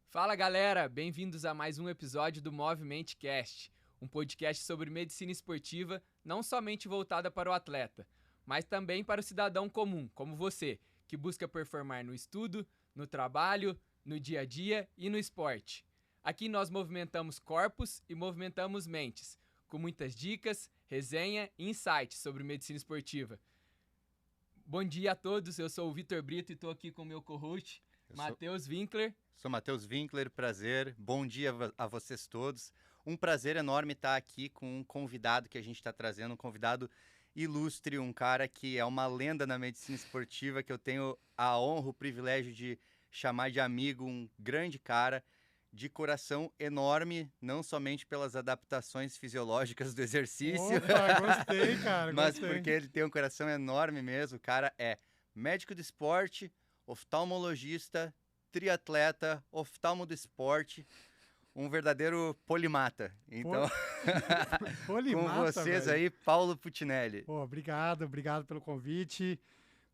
Fala galera, bem-vindos a mais um episódio do Movimento Cast, um podcast sobre medicina esportiva não somente voltada para o atleta, mas também para o cidadão comum, como você, que busca performar no estudo, no trabalho, no dia a dia e no esporte. Aqui nós movimentamos corpos e movimentamos mentes, com muitas dicas, resenha e insights sobre medicina esportiva. Bom dia a todos, eu sou o Vitor Brito e estou aqui com o meu co-host, Matheus Winkler. Sou Matheus Winkler, prazer. Bom dia a vocês todos. Um prazer enorme estar aqui com um convidado que a gente está trazendo, um convidado ilustre, um cara que é uma lenda na medicina esportiva, que eu tenho a honra, o privilégio de chamar de amigo, um grande cara, de coração enorme, não somente pelas adaptações fisiológicas do exercício. Opa, gostei, cara, mas gostei. porque ele tem um coração enorme mesmo. O cara é médico do esporte, oftalmologista, triatleta, oftalmo do esporte, um verdadeiro polimata. Então, Polimata, com vocês velho. aí, Paulo Putinelli. Pô, obrigado pelo convite.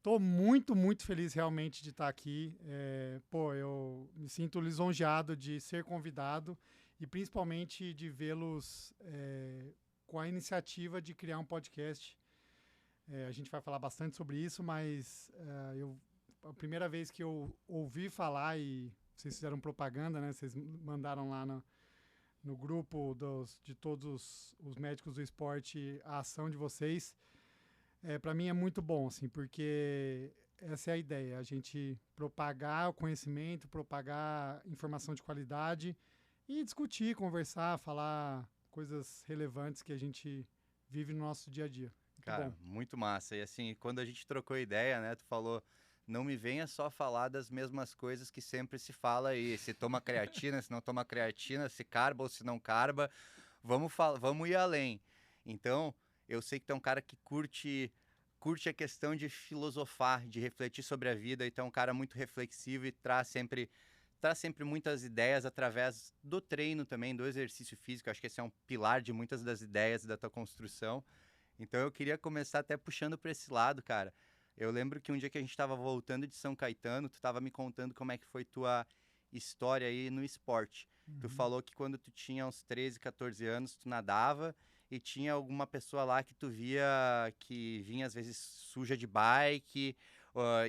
Tô muito feliz realmente de estar aqui. Eu me sinto lisonjeado de ser convidado e principalmente de vê-los com a iniciativa de criar um podcast. A gente vai falar bastante sobre isso, mas a primeira vez que eu ouvi falar, e vocês fizeram propaganda, né? Vocês mandaram lá no grupo de todos os médicos do esporte a ação de vocês. Para mim é muito bom, assim, porque essa é a ideia, a gente propagar o conhecimento, propagar informação de qualidade e discutir, conversar, falar coisas relevantes que a gente vive no nosso dia a dia. Muito Cara, bom. muito massa. E assim, quando a gente trocou ideia, né, tu falou, não me venha só falar das mesmas coisas que sempre se fala aí. Se toma creatina, se não toma creatina, se carba ou se não carba. Vamos ir além. Então, eu sei que tu é um cara que curte a questão de filosofar, de refletir sobre a vida. Então, é um cara muito reflexivo e traz sempre muitas ideias através do treino também, do exercício físico. Acho que esse é um pilar de muitas das ideias da tua construção. Então, eu queria começar até puxando para esse lado, cara. Eu lembro que um dia que a gente estava voltando de São Caetano, tu estava me contando como é que foi tua história aí no esporte. Tu falou que quando tu tinha uns 13, 14 anos, tu nadava e tinha alguma pessoa lá que tu via que vinha às vezes suja de bike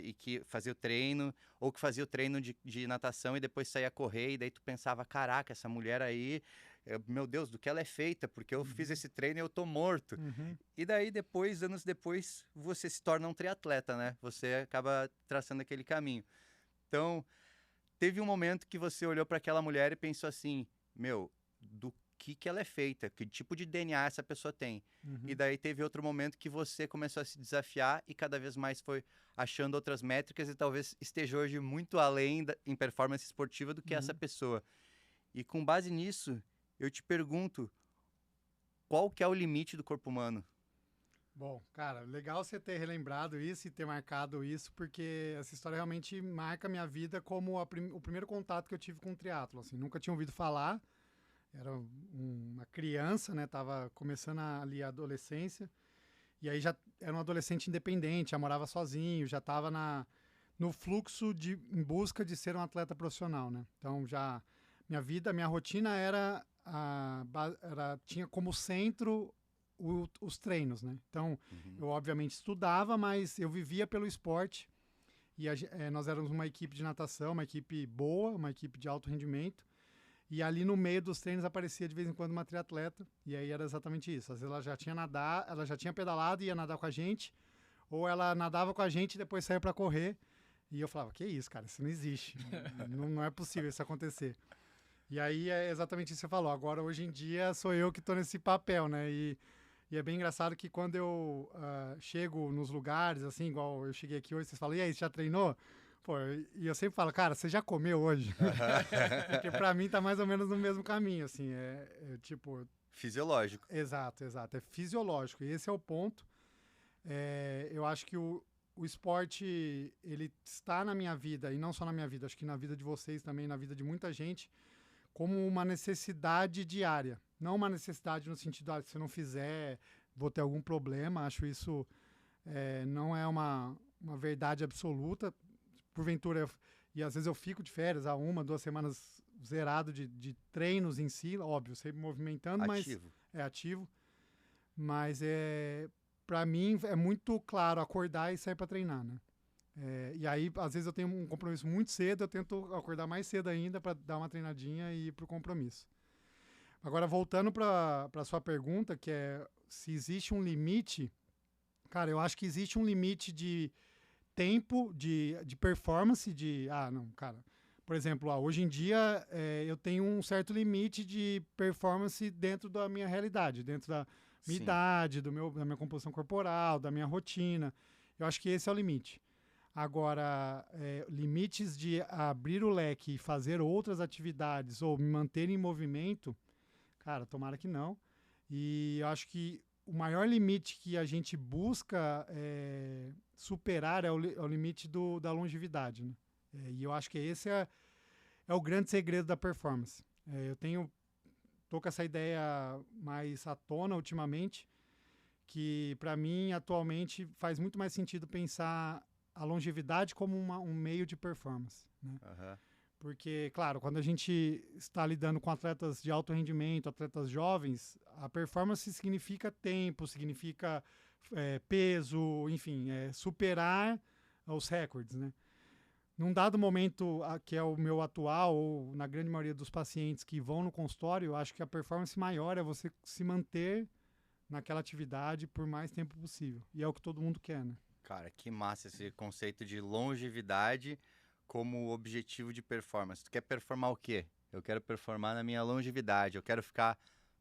e que fazia o treino, ou que fazia o treino de natação e depois saía correr, e daí tu pensava, caraca, essa mulher aí, meu Deus, do que ela é feita, porque eu fiz esse treino e eu tô morto. E daí depois, anos depois, você se torna um triatleta, né? Você acaba traçando aquele caminho. Então, teve um momento que você olhou para aquela mulher e pensou assim, meu, do que ela é feita, que tipo de DNA essa pessoa tem. E daí teve outro momento que você começou a se desafiar e cada vez mais foi achando outras métricas e talvez esteja hoje muito além em performance esportiva do que essa pessoa. E com base nisso, eu te pergunto, qual que é o limite do corpo humano? Bom, cara, legal você ter relembrado isso e ter marcado isso, porque essa história realmente marca a minha vida como o primeiro contato que eu tive com o triatlo. Assim, nunca tinha ouvido falar, era uma criança, né? Tava começando ali a adolescência, e aí já era um adolescente independente, já morava sozinho, já estava no fluxo em busca de ser um atleta profissional, né? Então já minha rotina tinha como centro os treinos, né? Então, eu obviamente estudava, mas eu vivia pelo esporte. E nós éramos uma equipe de natação, uma equipe boa, uma equipe de alto rendimento. E ali no meio dos treinos aparecia de vez em quando uma triatleta. E aí era exatamente isso. Às vezes ela já tinha pedalado e ia nadar com a gente. Ou ela nadava com a gente e depois saiu para correr. E eu falava, que isso, cara, isso não existe. não é possível isso acontecer. E aí é exatamente isso que você falou. Agora, hoje em dia, sou eu que estou nesse papel, né? E é bem engraçado que quando eu chego nos lugares, assim, igual eu cheguei aqui hoje, vocês falam, e aí, você já treinou? Pô, e eu sempre falo, cara, você já comeu hoje? Porque pra mim tá mais ou menos no mesmo caminho, assim, tipo... Fisiológico. Exato, é fisiológico, e esse é o ponto. Eu acho que o esporte, ele está na minha vida, e não só na minha vida, acho que na vida de vocês também, na vida de muita gente, como uma necessidade diária. Não uma necessidade no sentido, se eu não fizer, vou ter algum problema. Acho isso não é uma verdade absoluta. Porventura, E às vezes eu fico de férias, há 1, 2 semanas zerado de treinos em si, óbvio, sempre movimentando, Ativo. mas é ativo. Mas para mim é muito claro acordar e sair para treinar, né? E aí, às vezes eu tenho um compromisso muito cedo, eu tento acordar mais cedo ainda para dar uma treinadinha e ir pro compromisso. Agora, voltando para sua pergunta, que é se existe um limite, cara, eu acho que existe um limite de tempo, de performance, não, cara, por exemplo, hoje em dia eu tenho um certo limite de performance dentro da minha realidade, dentro da minha Sim. idade, da minha composição corporal, da minha rotina. Eu acho que esse é o limite. Agora, limites de abrir o leque e fazer outras atividades ou me manter em movimento, cara, tomara que não. E eu acho que o maior limite que a gente busca superar é o limite da longevidade, né? E eu acho que esse é o grande segredo da performance. Tô com essa ideia mais à tona ultimamente, que para mim, atualmente, faz muito mais sentido pensar a longevidade como um meio de performance, né? Aham. Porque, claro, quando a gente está lidando com atletas de alto rendimento, atletas jovens, a performance significa tempo, significa peso, enfim, superar os recordes, né? Num dado momento, que é o meu atual, ou na grande maioria dos pacientes que vão no consultório, eu acho que a performance maior é você se manter naquela atividade por mais tempo possível. E é o que todo mundo quer, né? Cara, que massa esse conceito de longevidade como objetivo de performance. Tu quer performar o quê? Eu quero performar na minha longevidade, eu quero ficar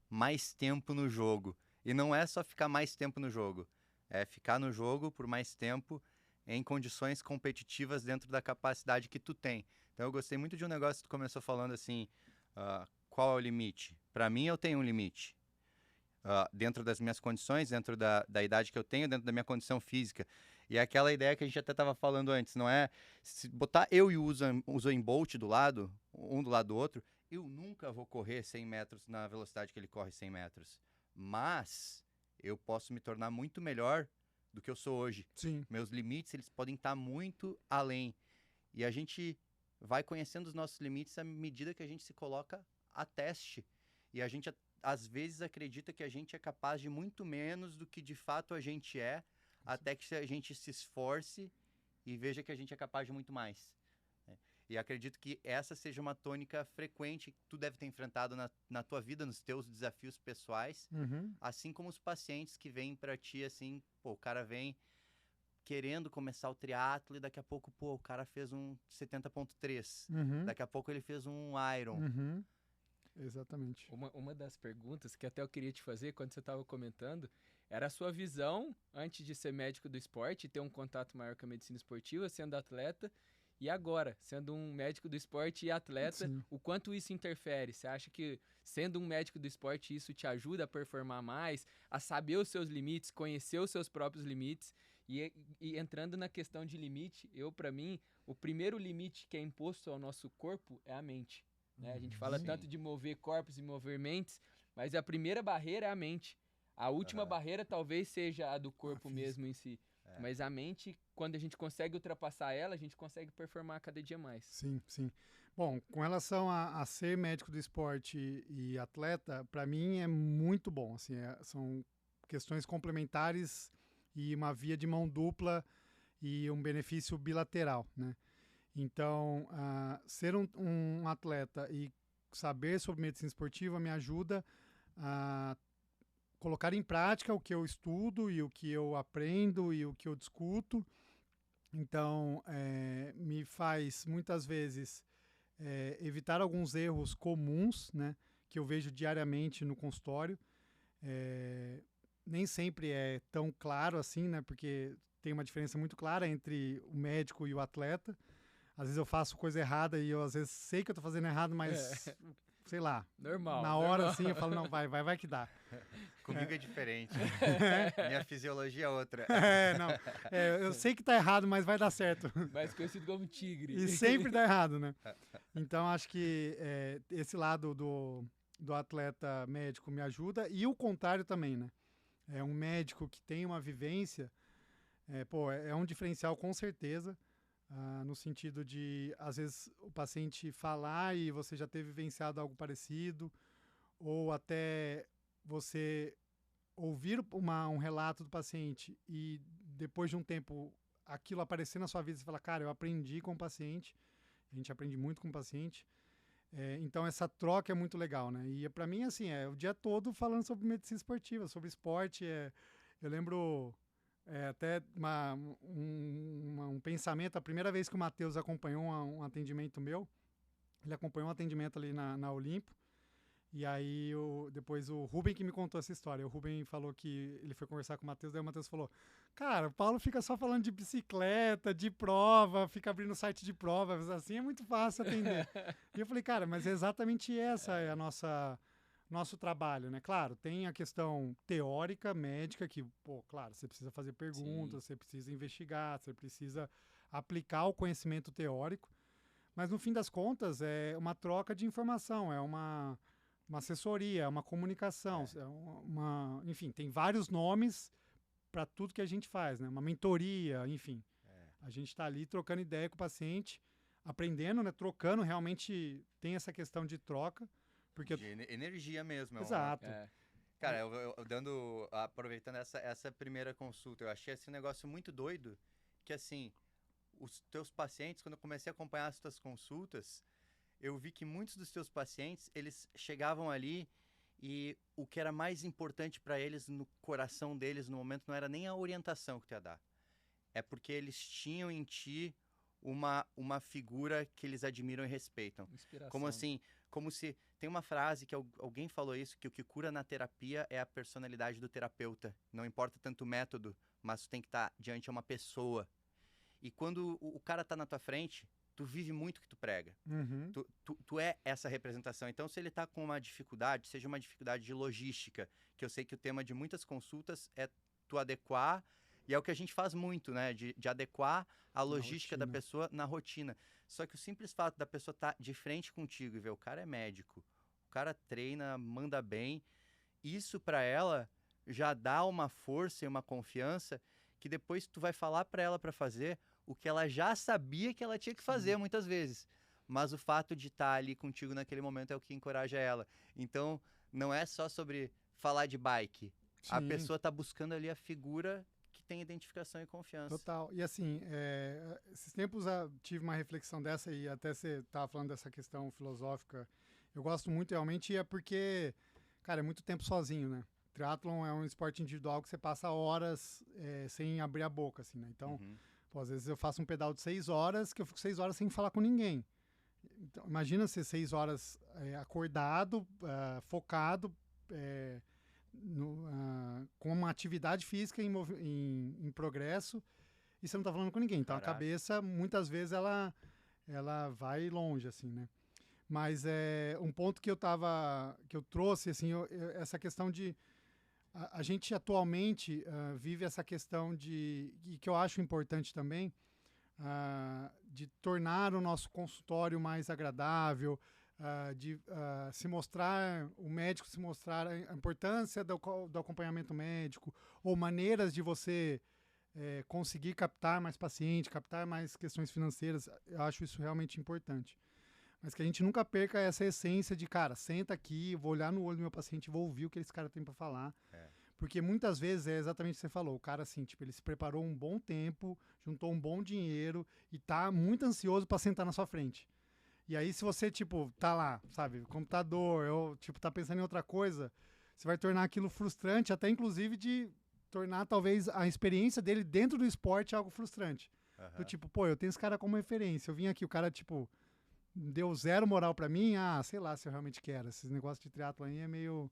mais tempo no jogo. E não é só ficar mais tempo no jogo, é ficar no jogo por mais tempo em condições competitivas dentro da capacidade que tu tem. Então eu gostei muito de um negócio que tu começou falando assim, qual é o limite? Para mim eu tenho um limite. Dentro das minhas condições, dentro da idade que eu tenho, dentro da minha condição física. E é aquela ideia que a gente até estava falando antes, não é? Se botar eu e o Usain Bolt do lado, um do lado do outro, eu nunca vou correr 100 metros na velocidade que ele corre 100 metros. Mas eu posso me tornar muito melhor do que eu sou hoje. Sim. Meus limites, eles podem estar muito além. E a gente vai conhecendo os nossos limites à medida que a gente se coloca a teste. E a gente às vezes acredita que a gente é capaz de muito menos do que de fato a gente é, até que a gente se esforce e veja que a gente é capaz de muito mais. E acredito que essa seja uma tônica frequente que tu deve ter enfrentado na tua vida, nos teus desafios pessoais, assim como os pacientes que vêm para ti assim, pô, o cara vem querendo começar o triatlo e daqui a pouco, pô, o cara fez um 70.3, daqui a pouco ele fez um Iron. Exatamente. Uma das perguntas que até eu queria te fazer quando você estava comentando era a sua visão antes de ser médico do esporte, ter um contato maior com a medicina esportiva, sendo atleta, e agora, sendo um médico do esporte e atleta, Sim. o quanto isso interfere? Você acha que sendo um médico do esporte isso te ajuda a performar mais, a saber os seus limites, conhecer os seus próprios limites? E entrando na questão de limite, para mim, o primeiro limite que é imposto ao nosso corpo é a mente. Né? A gente fala tanto de mover corpos e mover mentes, mas a primeira barreira é a mente. A última barreira talvez seja a do corpo mesmo em si. Mas a mente, quando a gente consegue ultrapassar ela, a gente consegue performar cada dia mais. Sim, sim. Bom, com relação a ser médico do esporte e atleta, para mim é muito bom. Assim, são questões complementares e uma via de mão dupla e um benefício bilateral, né? Então, ser um atleta e saber sobre medicina esportiva me ajuda a colocar em prática o que eu estudo e o que eu aprendo e o que eu discuto. Então, me faz, muitas vezes, evitar alguns erros comuns, né, que eu vejo diariamente no consultório. Nem sempre é tão claro assim, né, porque tem uma diferença muito clara entre o médico e o atleta. Às vezes eu faço coisa errada e eu às vezes sei que eu tô fazendo errado, mas sei lá. Normal. Na hora assim eu falo, não, vai que dá. Comigo é diferente. Minha fisiologia é outra. Eu sei que tá errado, mas vai dar certo. Mais conhecido como tigre. E sempre dá errado, né? Então acho que esse lado do atleta médico me ajuda e o contrário também, né? É um médico que tem uma vivência, é um diferencial com certeza. no sentido de, às vezes, o paciente falar e você já ter vivenciado algo parecido, ou até você ouvir um relato do paciente e depois de um tempo aquilo aparecer na sua vida, você fala, cara, eu aprendi com o paciente, a gente aprende muito com o paciente, então essa troca é muito legal, né? E para mim, assim, o dia todo falando sobre medicina esportiva, sobre esporte, eu lembro até um pensamento, a primeira vez que o Matheus acompanhou um atendimento meu, ele acompanhou um atendimento ali na Olimpo, e aí depois o Rubem que me contou essa história. O Rubem falou que ele foi conversar com o Matheus, daí o Matheus falou, cara, o Paulo fica só falando de bicicleta, de prova, fica abrindo site de provas, assim é muito fácil atender. E eu falei, cara, mas exatamente essa é a nosso trabalho, né? Claro, tem a questão teórica, médica, que, pô, claro, você precisa fazer perguntas, você precisa investigar, você precisa aplicar o conhecimento teórico, mas no fim das contas é uma troca de informação, é uma assessoria, uma comunicação, enfim, tem vários nomes para tudo que a gente faz, né? Uma mentoria, enfim. A gente está ali trocando ideia com o paciente, aprendendo, né? Trocando, realmente tem essa questão de troca. Porque de energia mesmo. Exato. Cara, aproveitando essa primeira consulta, eu achei esse negócio muito doido, que assim, os teus pacientes, quando eu comecei a acompanhar as tuas consultas, eu vi que muitos dos teus pacientes, eles chegavam ali e o que era mais importante para eles, no coração deles, no momento, não era nem a orientação que tu ia dar. É porque eles tinham em ti uma figura que eles admiram e respeitam. Inspiração. Como assim, como se... Tem uma frase que alguém falou isso, que o que cura na terapia é a personalidade do terapeuta. Não importa tanto o método, mas tu tem que estar diante de uma pessoa. E quando o cara tá na tua frente, tu vive muito o que tu prega. Uhum. Tu é essa representação. Então, se ele tá com uma dificuldade, seja uma dificuldade de logística, que eu sei que o tema de muitas consultas é tu adequar, e é o que a gente faz muito, né? De adequar a logística da pessoa na rotina. Só que o simples fato da pessoa estar de frente contigo e ver o cara é médico, o cara treina, manda bem, isso para ela já dá uma força e uma confiança que depois tu vai falar para ela para fazer o que ela já sabia que ela tinha que fazer muitas vezes. Mas o fato de estar ali contigo naquele momento é o que encoraja ela. Então, não é só sobre falar de bike. Sim. A pessoa está buscando ali a figura que tem identificação e confiança. Total. E assim, esses tempos tive uma reflexão dessa, e até você estava falando dessa questão filosófica. Eu gosto muito realmente, é porque, cara, é muito tempo sozinho, né? Triatlon é um esporte individual que você passa horas sem abrir a boca, assim, né? Então, pô, às vezes eu faço um pedal de 6 horas, que eu fico 6 horas sem falar com ninguém. Então, imagina ser 6 horas acordado, focado, com uma atividade física em progresso, e você não está falando com ninguém. Então, a cabeça, muitas vezes, ela vai longe, assim, né? Mas um ponto que eu trouxe, assim, essa questão de... A gente atualmente vive essa questão e que eu acho importante também, de tornar o nosso consultório mais agradável, de o médico se mostrar a importância do acompanhamento médico, ou maneiras de você conseguir captar mais paciente, captar mais questões financeiras. Eu acho isso realmente importante. Mas que a gente nunca perca essa essência de, cara, senta aqui, vou olhar no olho do meu paciente, vou ouvir o que esse cara tem para falar. Porque muitas vezes é exatamente o que você falou. O cara, assim, tipo, ele se preparou um bom tempo, juntou um bom dinheiro e tá muito ansioso para sentar na sua frente. E aí, se você, tipo, tá lá, sabe, computador, ou, tipo, tá pensando em outra coisa, você vai tornar aquilo frustrante, até inclusive de tornar, talvez, a experiência dele dentro do esporte algo frustrante. Do tipo, pô, eu tenho esse cara como referência, eu vim aqui, o cara, tipo... deu zero moral pra mim, sei lá se eu realmente quero. Esses negócios de triatlon aí é meio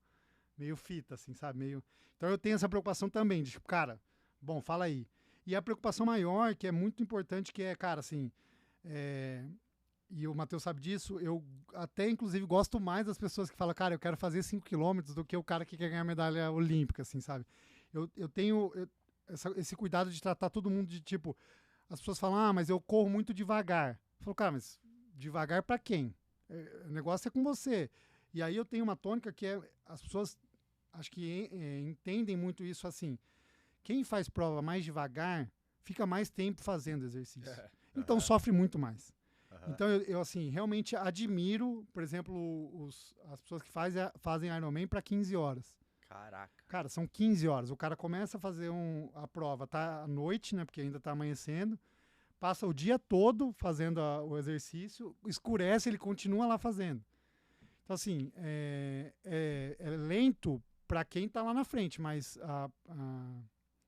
fita, assim, sabe? Então eu tenho essa preocupação também, de tipo, cara, bom, fala aí. E a preocupação maior, que é muito importante, que é, cara, assim, e o Matheus sabe disso, eu até, inclusive, gosto mais das pessoas que falam, cara, eu quero fazer 5 km do que o cara que quer ganhar medalha olímpica, assim, sabe? Eu tenho esse cuidado de tratar todo mundo de, tipo, as pessoas falam, mas eu corro muito devagar. Eu falo, cara, mas devagar para quem? O negócio é com você. E aí eu tenho uma tônica que as pessoas acho que entendem muito isso assim. Quem faz prova mais devagar fica mais tempo fazendo exercício. Então Aham. sofre muito mais. Aham. Então eu, assim, realmente admiro, por exemplo, as pessoas que fazem Ironman para 15 horas. Caraca. Cara, são 15 horas. O cara começa a fazer a prova, tá à noite, né? Porque ainda tá amanhecendo. Passa o dia todo fazendo o exercício, escurece, ele continua lá fazendo. Então, assim, é lento para quem tá lá na frente, mas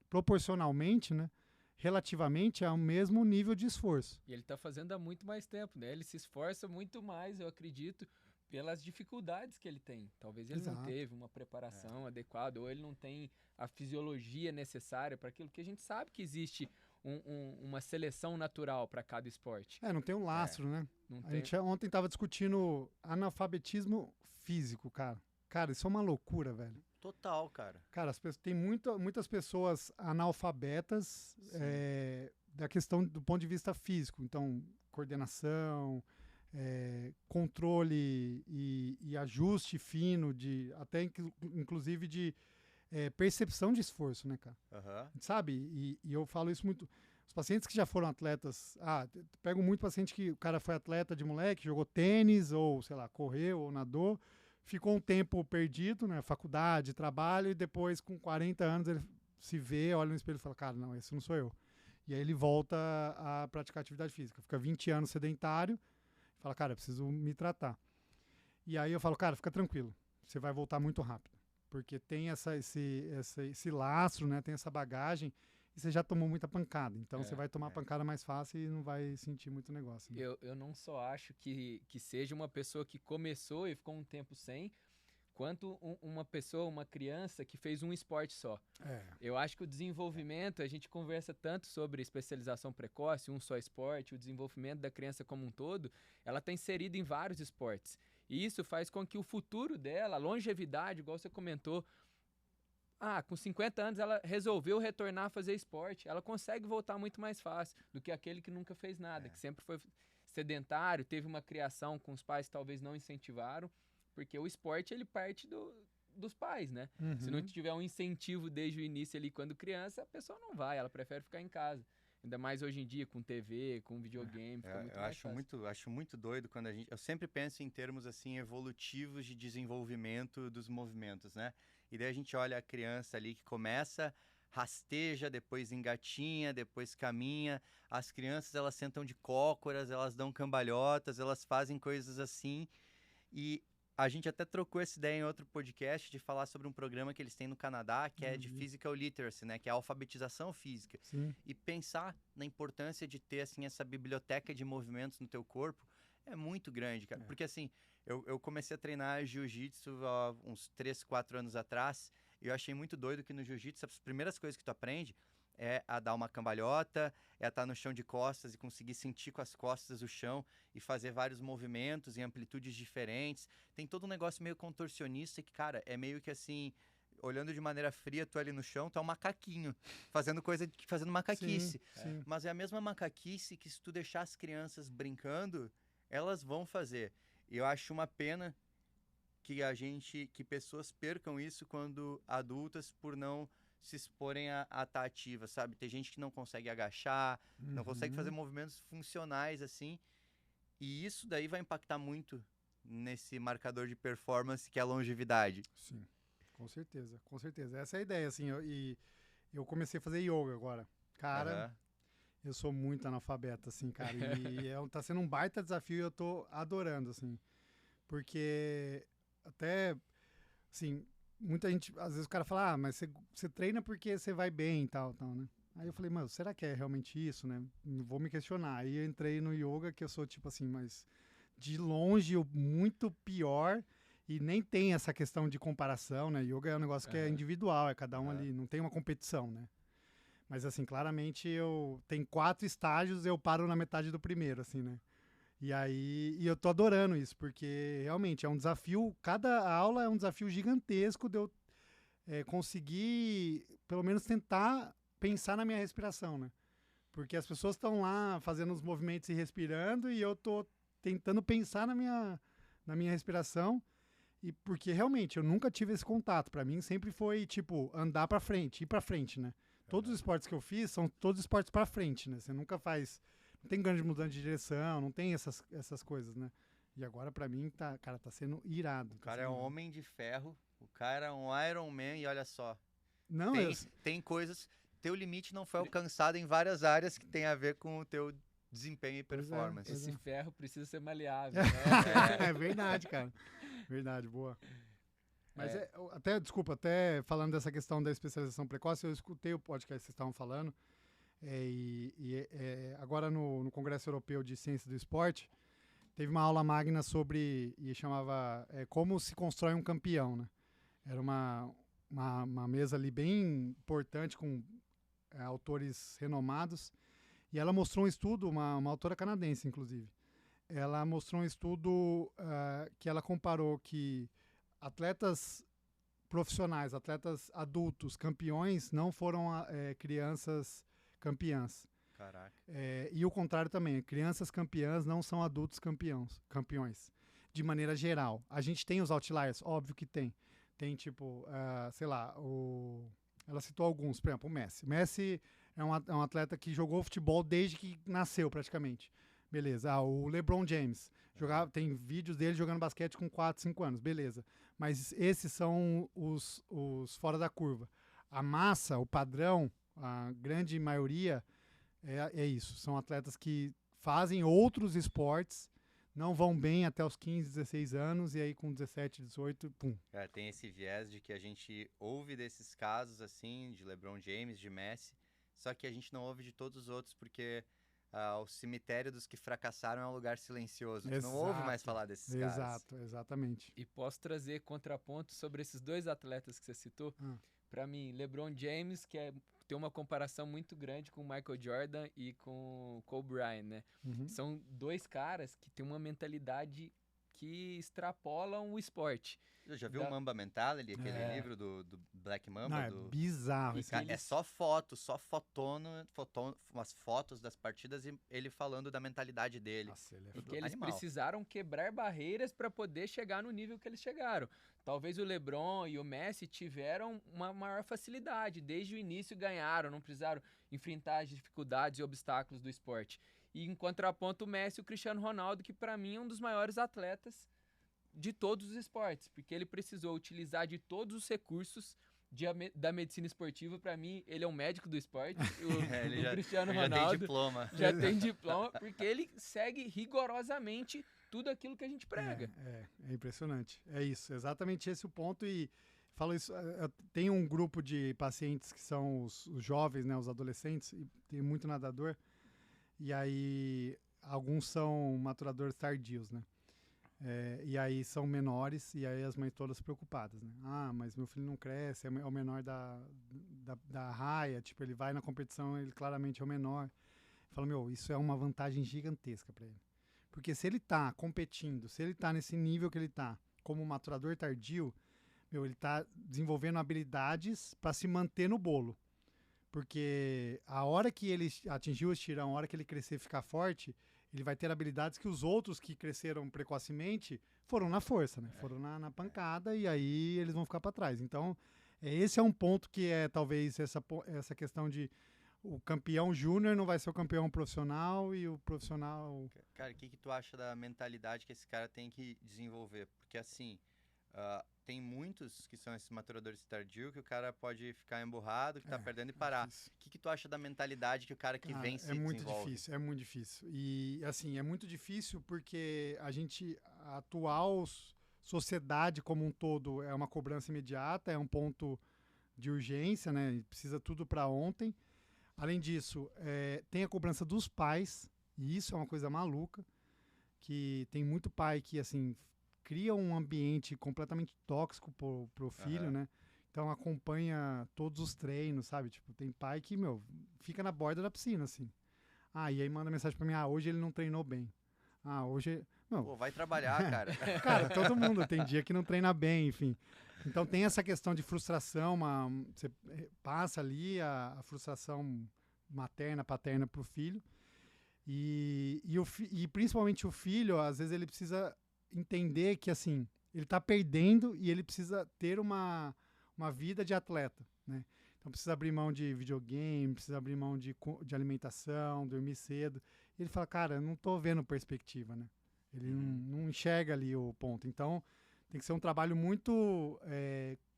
proporcionalmente, né? Relativamente, é o mesmo nível de esforço. E ele tá fazendo há muito mais tempo, né? Ele se esforça muito mais, eu acredito, pelas dificuldades que ele tem. Talvez ele não Exato. teve uma preparação adequada, ou ele não tem a fisiologia necessária para aquilo, que a gente sabe que existe uma seleção natural para cada esporte. Não tem um lastro, né? Não A tem... gente ontem tava discutindo analfabetismo físico, cara. Cara, isso é uma loucura, velho. Total, cara. Cara, tem muitas pessoas analfabetas da questão do ponto de vista físico. Então, coordenação, controle e ajuste fino, até inclusive de percepção de esforço, né, cara? Aham. Sabe? E eu falo isso muito. Os pacientes que já foram atletas. Pego muito paciente que o cara foi atleta de moleque, jogou tênis, ou, sei lá, correu ou nadou. Ficou um tempo perdido, né? Faculdade, trabalho, e depois, com 40 anos, ele se vê, olha no espelho e fala, cara, não, esse não sou eu. E aí ele volta a praticar atividade física. Fica 20 anos sedentário, fala, cara, eu preciso me tratar. E aí eu falo, cara, fica tranquilo, você vai voltar muito rápido. Porque tem esse lastro, né? Tem essa bagagem, e você já tomou muita pancada. Então você vai tomar pancada mais fácil e não vai sentir muito negócio. Né? Eu não só acho que seja uma pessoa que começou e ficou um tempo sem, quanto uma pessoa, uma criança que fez um esporte só. Eu acho que o desenvolvimento, a gente conversa tanto sobre especialização precoce, um só esporte, o desenvolvimento da criança como um todo, ela está inserida em vários esportes. E isso faz com que o futuro dela, a longevidade, igual você comentou, com 50 anos ela resolveu retornar a fazer esporte. Ela consegue voltar muito mais fácil do que aquele que nunca fez nada, que sempre foi sedentário, teve uma criação com os pais que talvez não incentivaram, porque o esporte ele parte dos pais, né? Uhum. Se não tiver um incentivo desde o início ali quando criança, a pessoa não vai, ela prefere ficar em casa. Ainda mais hoje em dia, com TV, com videogame, fica muito mais fácil. Acho muito doido quando eu sempre penso em termos assim evolutivos de desenvolvimento dos movimentos, né? E daí a gente olha a criança ali que começa, rasteja, depois engatinha, depois caminha. As crianças, elas sentam de cócoras, elas dão cambalhotas, elas fazem coisas assim. E a gente até trocou essa ideia em outro podcast de falar sobre um programa que eles têm no Canadá, que é de Physical Literacy, né? Que é a alfabetização física. Sim. E pensar na importância de ter, assim, essa biblioteca de movimentos no teu corpo é muito grande, cara. Porque, assim, eu comecei a treinar jiu-jitsu há uns 3, 4 anos atrás, e eu achei muito doido que no jiu-jitsu as primeiras coisas que tu aprende é a dar uma cambalhota, é a estar no chão de costas e conseguir sentir com as costas o chão e fazer vários movimentos em amplitudes diferentes. Tem todo um negócio meio contorcionista que, cara, é meio que assim, olhando de maneira fria, tu ali no chão, tu é um macaquinho, fazendo macaquice. Sim. Mas é a mesma macaquice que se tu deixar as crianças brincando, elas vão fazer. E eu acho uma pena que pessoas percam isso quando adultas por não se exporem a estar ativa, sabe? Tem gente que não consegue agachar, não consegue fazer movimentos funcionais assim, e isso daí vai impactar muito nesse marcador de performance que é a longevidade. Sim, com certeza, com certeza. Essa é a ideia, assim, eu comecei a fazer yoga agora. Cara, eu sou muito analfabeto, assim, cara, e tá sendo um baita desafio e eu tô adorando, assim, porque até, assim, muita gente, às vezes o cara fala, mas você treina porque você vai bem e tal, né? Aí eu falei, mano, será que é realmente isso, né? Vou me questionar. Aí eu entrei no yoga, que eu sou, tipo assim, mas de longe, muito pior, e nem tem essa questão de comparação, né? Yoga é um negócio que é individual, é cada um ali, não tem uma competição, né? Mas, assim, claramente tem 4 estágios, eu paro na metade do primeiro, assim, né? E eu tô adorando isso, porque realmente é um desafio, cada aula é um desafio gigantesco de eu conseguir, pelo menos, tentar pensar na minha respiração, né? Porque as pessoas estão lá fazendo os movimentos e respirando, e eu tô tentando pensar na minha respiração, e porque realmente eu nunca tive esse contato. Para mim sempre foi, tipo, andar para frente, ir para frente, né? Todos os esportes que eu fiz são todos esportes para frente, né? Você nunca faz... não tem grande mudança de direção, não tem essas coisas, né? E agora, pra mim, tá sendo irado. O cara é um homem de ferro, o cara é um Iron Man e olha só. Não, Tem coisas... Teu limite não foi alcançado em várias áreas que tem a ver com o teu desempenho e performance. Esse ferro precisa ser maleável, né? É verdade, cara. Verdade, boa. Mas desculpa, até falando dessa questão da especialização precoce, eu escutei o podcast que vocês estavam falando, agora no Congresso Europeu de Ciência do Esporte, teve uma aula magna sobre, e chamava Como se constrói um campeão, né? Era uma mesa ali bem importante com autores renomados, e ela mostrou um estudo, uma autora canadense, inclusive. Ela mostrou um estudo que ela comparou que atletas profissionais, atletas adultos, campeões, não foram crianças campeãs. Caraca. E o contrário também, crianças campeãs não são adultos campeões. De maneira geral. A gente tem os outliers? Óbvio que tem. Tem tipo, sei lá, ela citou alguns, por exemplo, o Messi. Messi é um atleta que jogou futebol desde que nasceu, praticamente. Beleza. O LeBron James. Tem vídeos dele jogando basquete com 4, 5 anos. Beleza. Mas esses são os fora da curva. A massa, o padrão, a grande maioria é isso. São atletas que fazem outros esportes, não vão bem até os 15, 16 anos, e aí com 17, 18, pum. Cara, tem esse viés de que a gente ouve desses casos, assim, de LeBron James, de Messi, só que a gente não ouve de todos os outros, porque o cemitério dos que fracassaram é um lugar silencioso. Tu não ouve mais falar desses caras. Exato, exatamente. E posso trazer contraponto sobre esses dois atletas que você citou. Para mim, LeBron James, que tem uma comparação muito grande com o Michael Jordan e com o Kobe Bryant, né? Uhum. São dois caras que têm uma mentalidade que extrapolam o esporte. Eu já viu o Mamba Mentality, aquele livro do Black Mamba? Não, é bizarro. É só foto, umas fotos das partidas e ele falando da mentalidade dele. Nossa, ele é Porque eles precisaram quebrar barreiras para poder chegar no nível que eles chegaram. Talvez o LeBron e o Messi tiveram uma maior facilidade. Desde o início ganharam, não precisaram enfrentar as dificuldades e obstáculos do esporte. E em contraponto, o Messi e o Cristiano Ronaldo, que para mim é um dos maiores atletas de todos os esportes, porque ele precisou utilizar de todos os recursos da medicina esportiva. Para mim, ele é um médico do esporte. O Cristiano Ronaldo já tem diploma, porque ele segue rigorosamente tudo aquilo que a gente prega. É impressionante. É isso, exatamente esse o ponto. E falo isso, tem um grupo de pacientes que são os jovens, né, os adolescentes, e tem muito nadador, e aí alguns são maturadores tardios, né? E aí são menores, e aí as mães todas preocupadas, né? Mas meu filho não cresce, é o menor da raia, tipo, ele vai na competição, ele claramente é o menor. Fala, isso é uma vantagem gigantesca para ele. Porque se ele tá competindo, se ele tá nesse nível que ele tá, como maturador tardio, ele tá desenvolvendo habilidades para se manter no bolo. Porque a hora que ele atingir o estirão, a hora que ele crescer e ficar forte, ele vai ter habilidades que os outros que cresceram precocemente foram na força, né? Foram na pancada, e aí eles vão ficar para trás. Então, esse é um ponto que é talvez essa questão de o campeão júnior não vai ser o campeão profissional e o profissional... Cara, o que tu acha da mentalidade que esse cara tem que desenvolver? Porque assim, tem muitos que são esses maturadores tardios que o cara pode ficar emburrado, que tá perdendo e parar. O que tu acha da mentalidade que o cara que vem se desenvolve? É muito difícil. E assim, é muito difícil porque a atual sociedade como um todo é uma cobrança imediata, é um ponto de urgência, né? Precisa tudo para ontem. Além disso, tem a cobrança dos pais, e isso é uma coisa maluca, que tem muito pai que, assim, cria um ambiente completamente tóxico pro filho, né? Então acompanha todos os treinos, sabe? Tipo, tem pai que, fica na borda da piscina, assim. E aí manda mensagem pra mim, hoje ele não treinou bem. Hoje... Pô, vai trabalhar, cara. Cara, todo mundo tem dia que não treina bem, enfim. Então tem essa questão de frustração, você passa ali a frustração materna, paterna pro filho. E principalmente o filho, às vezes ele precisa entender que, assim, ele tá perdendo e ele precisa ter uma vida de atleta, né? Então precisa abrir mão de videogame, precisa abrir mão de alimentação, dormir cedo. Ele fala, cara, eu não tô vendo perspectiva, né? Ele não enxerga ali o ponto. Então, tem que ser um trabalho muito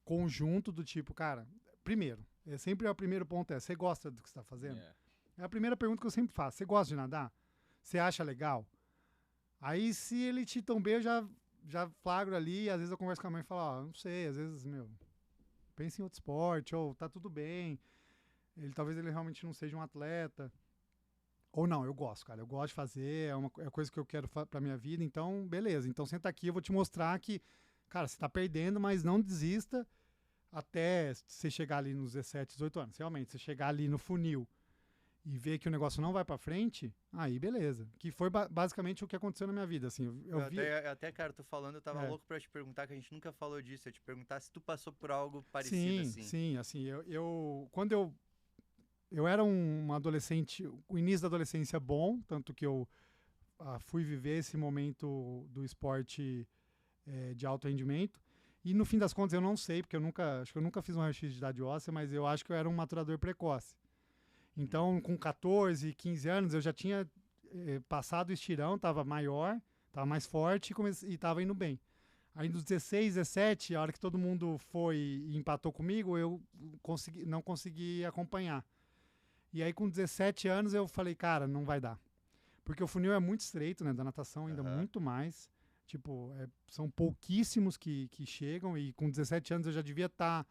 conjunto do tipo, cara, primeiro, sempre o primeiro ponto você gosta do que você está fazendo? É a primeira pergunta que eu sempre faço. Você gosta de nadar? Você acha legal? Aí, se ele te tombeia, eu já flagro ali, às vezes eu converso com a mãe e falo, não sei, às vezes, pensa em outro esporte, ou tá tudo bem, talvez ele realmente não seja um atleta, ou não, eu gosto, cara, eu gosto de fazer, é uma coisa que eu quero pra minha vida, então, beleza, então senta aqui, eu vou te mostrar que, cara, você tá perdendo, mas não desista até você chegar ali nos 17, 18 anos, realmente, você chegar ali no funil, e ver que o negócio não vai pra frente, aí beleza. Que foi basicamente o que aconteceu na minha vida, assim. Eu vi... até, cara, tô falando, eu tava louco pra te perguntar, que a gente nunca falou disso. Eu te perguntar se tu passou por algo parecido, assim. Sim, assim, quando eu era um adolescente, o início da adolescência bom, tanto que eu fui viver esse momento do esporte de alto rendimento, e no fim das contas eu não sei, porque acho que eu nunca fiz um raio-x de idade óssea, mas eu acho que eu era um maturador precoce. Então, com 14, 15 anos, eu já tinha passado o estirão, estava maior, estava mais forte e estava indo bem. Aí, dos 16, 17, a hora que todo mundo foi e empatou comigo, eu não consegui acompanhar. E aí, com 17 anos, eu falei, cara, não vai dar. Porque o funil é muito estreito, né? Da natação, ainda muito mais. Tipo, são pouquíssimos que chegam, e com 17 anos eu já devia estar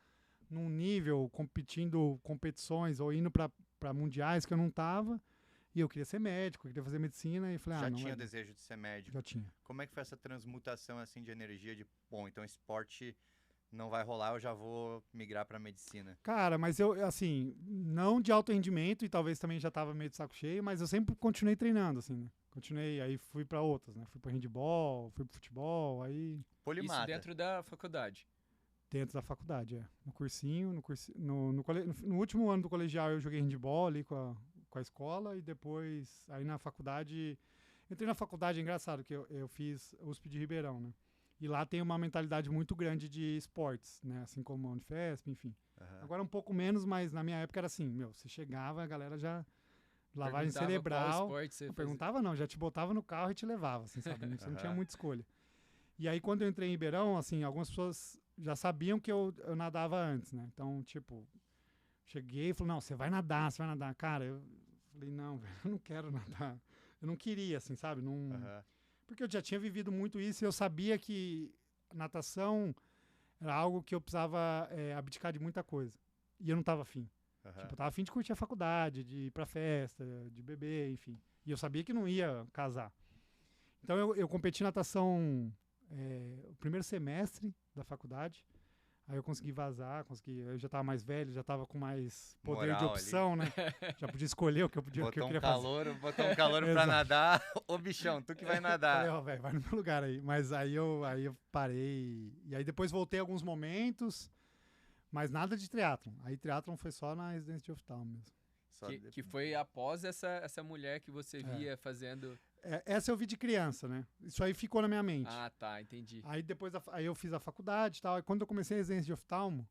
num nível, competindo competições ou indo para mundiais que eu não tava, e eu queria ser médico, eu queria fazer medicina, e falei, já não tinha o desejo de ser médico? Já tinha. Como é que foi essa transmutação, assim, de energia de, bom, então esporte não vai rolar, eu já vou migrar pra medicina? Cara, mas eu, assim, não de alto rendimento, e talvez também já tava meio de saco cheio, mas eu sempre continuei treinando, assim, né? Continuei, aí fui pra outras, né? Fui pra handball, fui pro futebol, aí... Polimata. Isso dentro da faculdade? Dentro da faculdade, No cursinho, no último ano do colegial eu joguei handball ali com a escola, e depois, aí na faculdade, entrei na faculdade, é engraçado, que eu fiz USP de Ribeirão, né? E lá tem uma mentalidade muito grande de esportes, né? Assim como a Unifesp, enfim. Agora um pouco menos, mas na minha época era assim, você chegava, a galera já... Lavagem cerebral. Qual esporte você não perguntava não, já te botava no carro e te levava, assim, sabe? Você não tinha muita escolha. E aí, quando eu entrei em Ribeirão, assim, algumas pessoas já sabiam que eu nadava antes, né? Então, tipo, cheguei e falei, não, você vai nadar. Cara, eu falei, não, velho, eu não quero nadar. Eu não queria, assim, sabe? Não... Porque eu já tinha vivido muito isso, e eu sabia que natação era algo que eu precisava abdicar de muita coisa. E eu não tava afim. Tipo, eu tava afim de curtir a faculdade, de ir pra festa, de beber, enfim. E eu sabia que não ia casar. Então eu competi natação o primeiro semestre da faculdade. Aí eu consegui vazar, eu já tava mais velho, já tava com mais poder Moral de opção, né? Já podia escolher o que eu queria fazer. Botou um calor pra nadar. Ô, bichão, tu que vai nadar. Falei, velho, vai no meu lugar aí. Mas aí eu parei. E aí depois voltei alguns momentos, mas nada de triatlon. Aí triatlon foi só na residência de oftalmo mesmo. Que foi após essa mulher que você via fazendo... Essa eu vi de criança, né? Isso aí ficou na minha mente. Ah, tá, entendi. Aí depois aí eu fiz a faculdade e tal. E quando eu comecei a residência de oftalmo,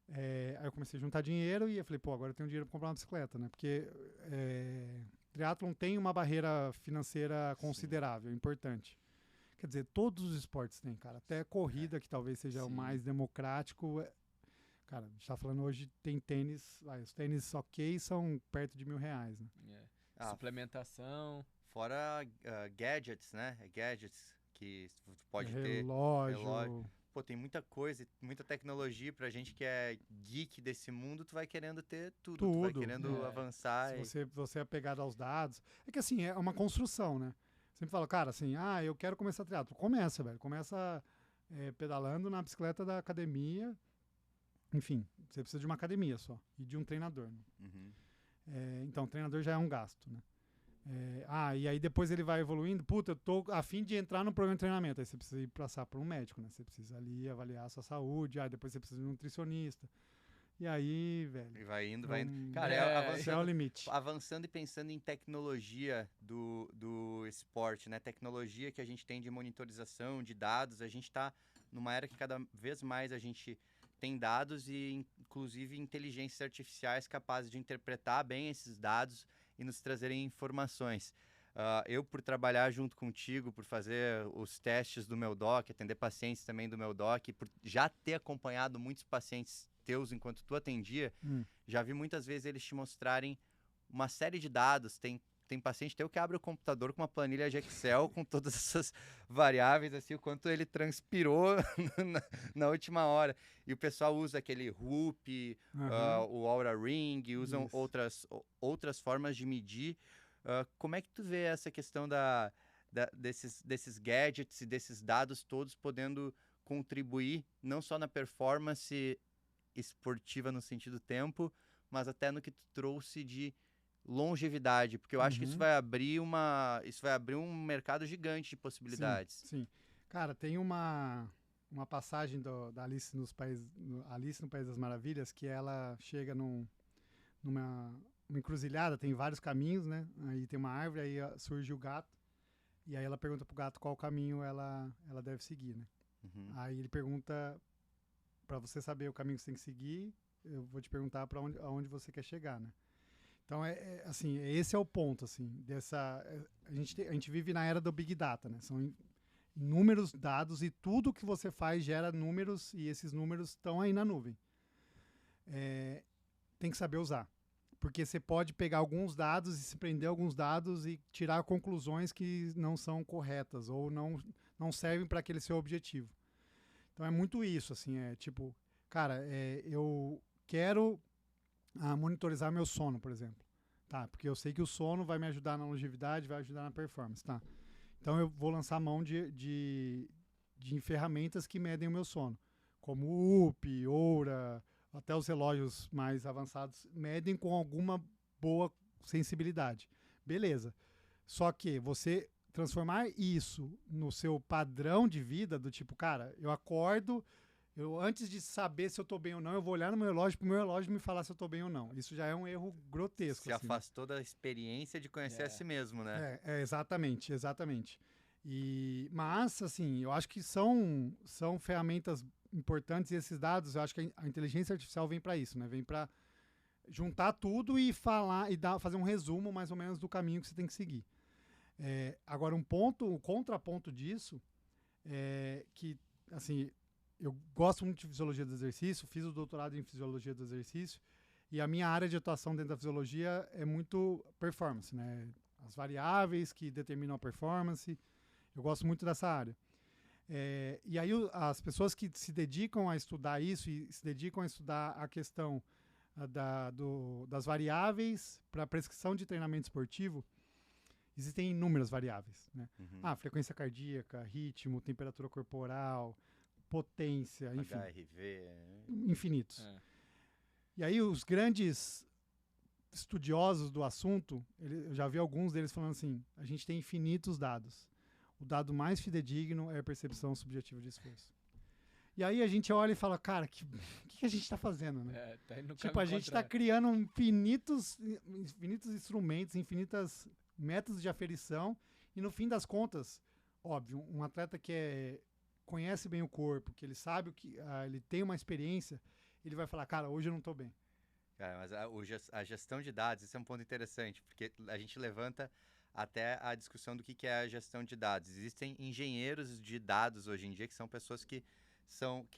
aí eu comecei a juntar dinheiro e eu falei, pô, agora eu tenho dinheiro pra comprar uma bicicleta, né? Porque triatlon tem uma barreira financeira considerável, importante. Quer dizer, todos os esportes têm, cara. Até corrida, que talvez seja o mais democrático. Cara, a gente tá falando hoje, tem tênis, os tênis ok são perto de R$1.000, né? Suplementação. Fora gadgets, né? Gadgets que tu pode relógio. ter. Relógio. Pô, tem muita coisa, muita tecnologia pra gente que é geek desse mundo, tu vai querendo ter tudo. Tu vai querendo avançar. Se você é apegado aos dados. É que assim, é uma construção, né? Sempre fala, cara, assim, eu quero começar triatlo. Começa, velho. Começa pedalando na bicicleta da academia. Enfim, você precisa de uma academia só. E de um treinador. Né? Então, o treinador já é um gasto, né? E aí depois ele vai evoluindo. Puta, eu tô a fim de entrar no programa de treinamento. Aí você precisa ir passar por um médico, né? Você precisa ali avaliar a sua saúde. Depois você precisa de um nutricionista. E aí, velho... E vai indo. Cara, esse é o limite. Avançando e pensando em tecnologia do esporte, né? Tecnologia que a gente tem de monitorização, de dados. A gente tá numa era que cada vez mais a gente tem dados e, inclusive, inteligências artificiais capazes de interpretar bem esses dados e nos trazerem informações. Eu, por trabalhar junto contigo, por fazer os testes do meu doc, atender pacientes também do meu doc, por já ter acompanhado muitos pacientes teus enquanto tu atendia, já vi muitas vezes eles te mostrarem uma série de dados. Tem paciente teu que abre o computador com uma planilha de Excel com todas essas variáveis, assim, o quanto ele transpirou na última hora. E o pessoal usa aquele Whoop, o Oura Ring, usam outras formas de medir. Como é que tu vê essa questão desses gadgets e desses dados todos podendo contribuir não só na performance esportiva no sentido tempo, mas até no que tu trouxe de longevidade, porque eu acho que isso vai abrir um mercado gigante de possibilidades. Sim. Cara, tem uma passagem da Alice no País das Maravilhas, que ela chega numa encruzilhada, tem vários caminhos, né? Aí tem uma árvore, aí surge o gato, e aí ela pergunta pro gato qual caminho ela deve seguir, né? Aí ele pergunta, para você saber o caminho que você tem que seguir, eu vou te perguntar aonde você quer chegar, né? Então, assim, esse é o ponto, assim, a gente vive na era do Big Data, né? São inúmeros dados e tudo que você faz gera números e esses números estão aí na nuvem. Tem que saber usar, porque você pode pegar alguns dados e se prender a alguns dados e tirar conclusões que não são corretas ou não servem para aquele seu objetivo. Então, é muito isso, assim, tipo, cara, eu quero monitorizar meu sono, por exemplo. Tá, porque eu sei que o sono vai me ajudar na longevidade, vai ajudar na performance, tá? Então eu vou lançar mão de ferramentas que medem o meu sono, como o Whoop, Oura, até os relógios mais avançados medem com alguma boa sensibilidade. Beleza. Só que você transformar isso no seu padrão de vida, do tipo, cara, eu acordo, antes de saber se eu tô bem ou não, eu vou olhar no meu relógio pro meu relógio me falar se eu tô bem ou não. Isso já é um erro grotesco. Se afastou da experiência de conhecer a si mesmo, né? Exatamente. Mas, assim, eu acho que são ferramentas importantes e esses dados, eu acho que a inteligência artificial vem para isso, né? Vem para juntar tudo e falar e fazer um resumo mais ou menos do caminho que você tem que seguir. Agora, um contraponto disso é que, assim, eu gosto muito de fisiologia do exercício, fiz o doutorado em fisiologia do exercício e a minha área de atuação dentro da fisiologia é muito performance, né? As variáveis que determinam a performance, eu gosto muito dessa área. E aí as pessoas que se dedicam a estudar isso e se dedicam a estudar a questão das variáveis para prescrição de treinamento esportivo, existem inúmeras variáveis, né? Frequência cardíaca, ritmo, temperatura corporal, potência, enfim. HRV. Infinitos. E aí os grandes estudiosos do assunto, eu já vi alguns deles falando assim, a gente tem infinitos dados. O dado mais fidedigno é a percepção subjetiva de esforço. E aí a gente olha e fala, cara, que a gente está fazendo, né? Tá indo no tipo, a gente está criando infinitos instrumentos, infinitas métodos de aferição e no fim das contas, óbvio, um atleta que conhece bem o corpo, que ele sabe o que ele tem uma experiência, ele vai falar, cara, hoje eu não estou bem. Cara, mas a gestão de dados, isso é um ponto interessante, porque a gente levanta até a discussão do que é a gestão de dados. Existem engenheiros de dados hoje em dia, que são pessoas que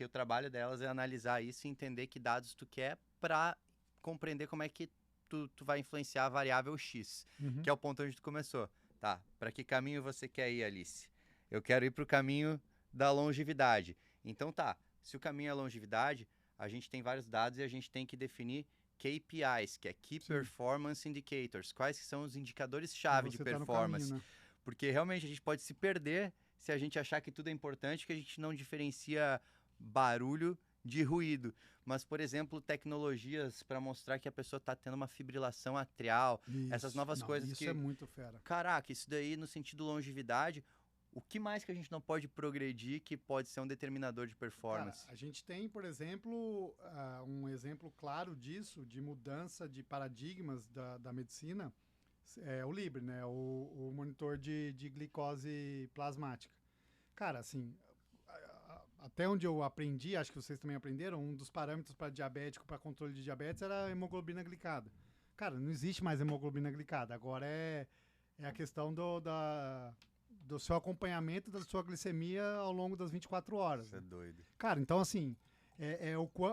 o trabalho delas é analisar isso e entender que dados tu quer para compreender como é que tu vai influenciar a variável X, que é o ponto onde tu começou. Tá, para que caminho você quer ir, Alice? Eu quero ir para o caminho da longevidade. Então tá, se o caminho é a longevidade, a gente tem vários dados e a gente tem que definir KPIs, que é Key Performance Indicators. Quais que são os indicadores-chave de performance? Caminho, né? Porque realmente a gente pode se perder se a gente achar que tudo é importante, que a gente não diferencia barulho de ruído. Mas, por exemplo, tecnologias para mostrar que a pessoa está tendo uma fibrilação atrial, essas novas coisas isso é muito fera. Caraca, isso daí no sentido longevidade, o que mais que a gente não pode progredir que pode ser um determinador de performance? Cara, a gente tem, por exemplo, um exemplo claro disso, de mudança de paradigmas da medicina, é o Libre, né? O monitor de glicose plasmática. Cara, assim, até onde eu aprendi, acho que vocês também aprenderam, um dos parâmetros para diabético, para controle de diabetes, era a hemoglobina glicada. Cara, não existe mais hemoglobina glicada. Agora é a questão do seu acompanhamento da sua glicemia ao longo das 24 horas. Isso é doido. Cara, então assim,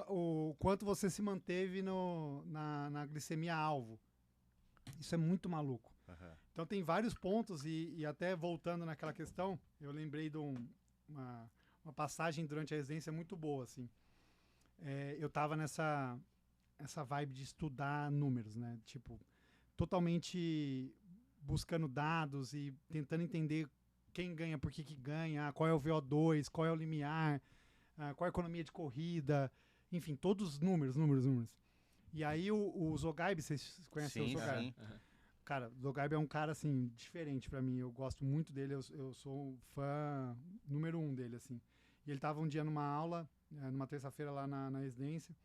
o quanto você se manteve na glicemia alvo. Isso é muito maluco. Aham. Então tem vários pontos e até voltando naquela questão, eu lembrei de uma passagem durante a residência muito boa, assim. Eu tava essa vibe de estudar números, né? Tipo, totalmente buscando dados e tentando entender quem ganha, por que ganha, qual é o VO2, qual é o limiar, qual é a economia de corrida, enfim, todos os números. E aí o Zogaib, vocês conhecem o Zogaib? Sim. Cara, o Zogaib é um cara, assim, diferente pra mim. Eu gosto muito dele, eu sou fã número 1 dele, assim. E ele tava um dia numa aula, numa terça-feira lá na residência,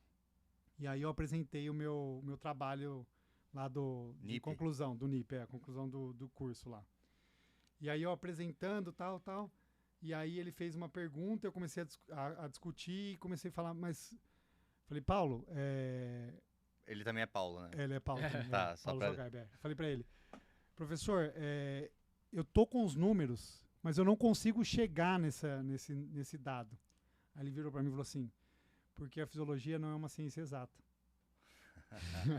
e aí eu apresentei o meu trabalho lá de NIP. conclusão, do NIP, a conclusão do curso lá. E aí eu apresentando, tal, e aí ele fez uma pergunta, eu comecei a discutir, e comecei a falar, mas... Falei, Paulo, Ele também é Paulo, né? ele é Paulo também, Tá, só Paulo pra- Zogaib, Falei pra ele, professor, eu tô com os números, mas eu não consigo chegar nesse dado. Aí ele virou pra mim e falou assim, porque a fisiologia não é uma ciência exata.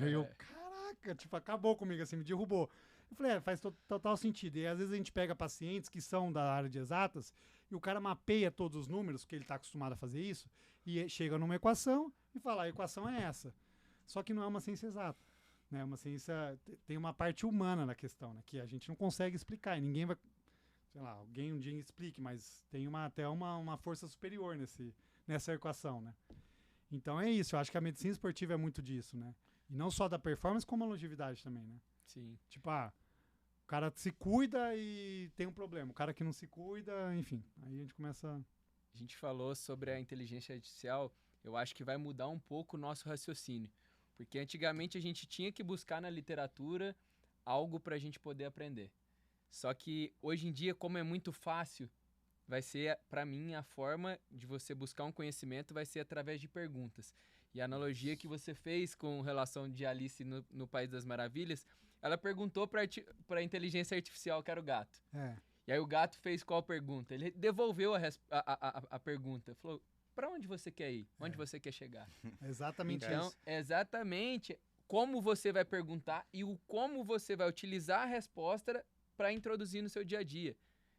Aí eu, caraca, tipo, acabou comigo, assim, me derrubou. Eu falei, faz total sentido. E às vezes a gente pega pacientes que são da área de exatas e o cara mapeia todos os números, que ele está acostumado a fazer isso, e chega numa equação e fala, a equação é essa. Só que não é uma ciência exata. Né? Uma ciência, tem uma parte humana na questão, né? Que a gente não consegue explicar e ninguém vai, sei lá, alguém um dia explique, mas tem até uma força superior nessa equação, né? Então é isso, eu acho que a medicina esportiva é muito disso, né? E não só da performance, como a longevidade também, né? Sim. Tipo, o cara se cuida e tem um problema. O cara que não se cuida, enfim. Aí a gente começa... A gente falou sobre a inteligência artificial, eu acho que vai mudar um pouco o nosso raciocínio. Porque antigamente a gente tinha que buscar na literatura algo para a gente poder aprender. Só que hoje em dia, como é muito fácil, vai ser, para mim, a forma de você buscar um conhecimento vai ser através de perguntas. E a analogia que você fez com relação de Alice no País das Maravilhas, ela perguntou para a inteligência artificial, que era o gato. E aí o gato fez qual pergunta? Ele devolveu a pergunta. Falou, para onde você quer ir? Onde você quer chegar? É exatamente Então, isso. exatamente como você vai perguntar e como você vai utilizar a resposta para introduzir no seu dia a dia.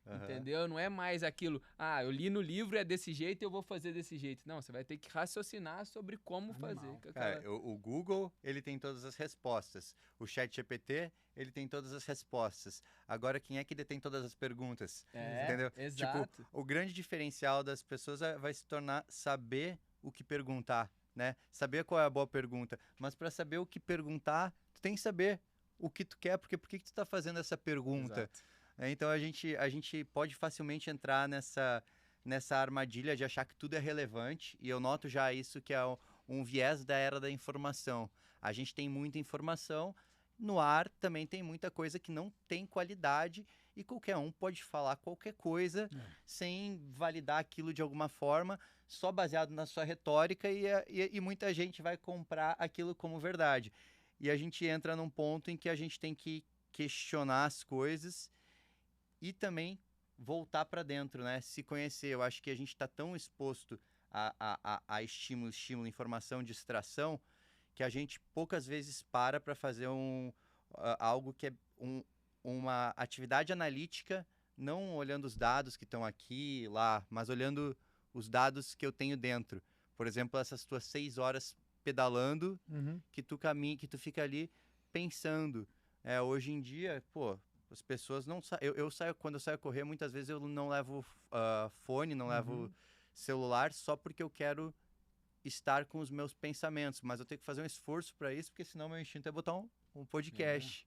Aham. Entendeu? Não é mais aquilo, eu li no livro, é desse jeito, eu vou fazer desse jeito. Não, você vai ter que raciocinar sobre como Animal. fazer. Com Cara, aquela- o Google, ele tem todas as respostas. O ChatGPT, ele tem todas as respostas. Agora, quem é que detém todas as perguntas? Entendeu? Exato. Tipo, o grande diferencial das pessoas vai se tornar saber o que perguntar, né? Saber qual é a boa pergunta. Mas para saber o que perguntar, tu tem que saber o que tu quer, porque por que tu tá fazendo essa pergunta? Exato. Então a gente pode facilmente entrar nessa armadilha de achar que tudo é relevante, e eu noto já isso que é um viés da era da informação. A gente tem muita informação, no ar também tem muita coisa que não tem qualidade, e qualquer um pode falar qualquer coisa sem validar aquilo de alguma forma, só baseado na sua retórica, e muita gente vai comprar aquilo como verdade. E a gente entra num ponto em que a gente tem que questionar as coisas e também voltar para dentro, né? Se conhecer. Eu acho que a gente está tão exposto a estímulo, informação, distração, que a gente poucas vezes para fazer algo que é uma atividade analítica, não olhando os dados que estão aqui e lá, mas olhando os dados que eu tenho dentro. Por exemplo, essas tuas 6 horas pedalando, que tu caminha, que tu fica ali pensando. Hoje em dia, as pessoas não saem. Quando eu saio correr, muitas vezes eu não levo fone, não levo celular, só porque eu quero estar com os meus pensamentos. Mas eu tenho que fazer um esforço para isso, porque senão meu instinto é botar um podcast.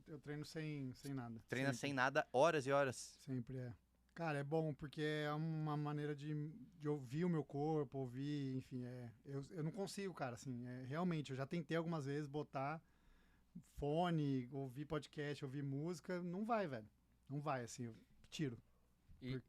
Eu treino sem nada. Treina Sempre. sem nada, horas e horas. Sempre é. Cara, é bom, porque é uma maneira de ouvir o meu corpo, ouvir, enfim, eu não consigo, cara, assim, realmente, eu já tentei algumas vezes botar fone, ouvir podcast, ouvir música, não vai, velho, não vai, assim, eu tiro.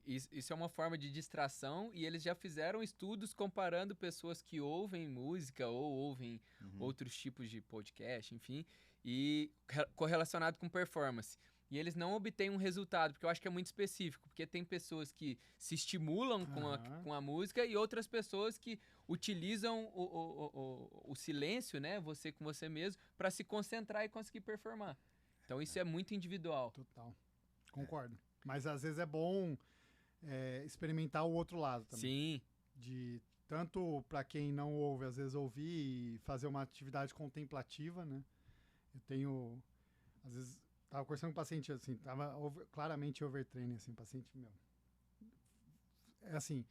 Isso é uma forma de distração e eles já fizeram estudos comparando pessoas que ouvem música ou ouvem outros tipos de podcast, enfim, e correlacionado com performance. E eles não obtêm um resultado, porque eu acho que é muito específico, porque tem pessoas que se estimulam com a música e outras pessoas que utilizam o silêncio, né, você com você mesmo, para se concentrar e conseguir performar. Então isso é muito individual. Total. Concordo. Mas às vezes é bom experimentar o outro lado também. Sim. Tanto para quem não ouve, às vezes ouvir e fazer uma atividade contemplativa, né? Eu tenho, às vezes, tava conversando com um paciente, assim, claramente overtraining, assim, paciente meu. É assim,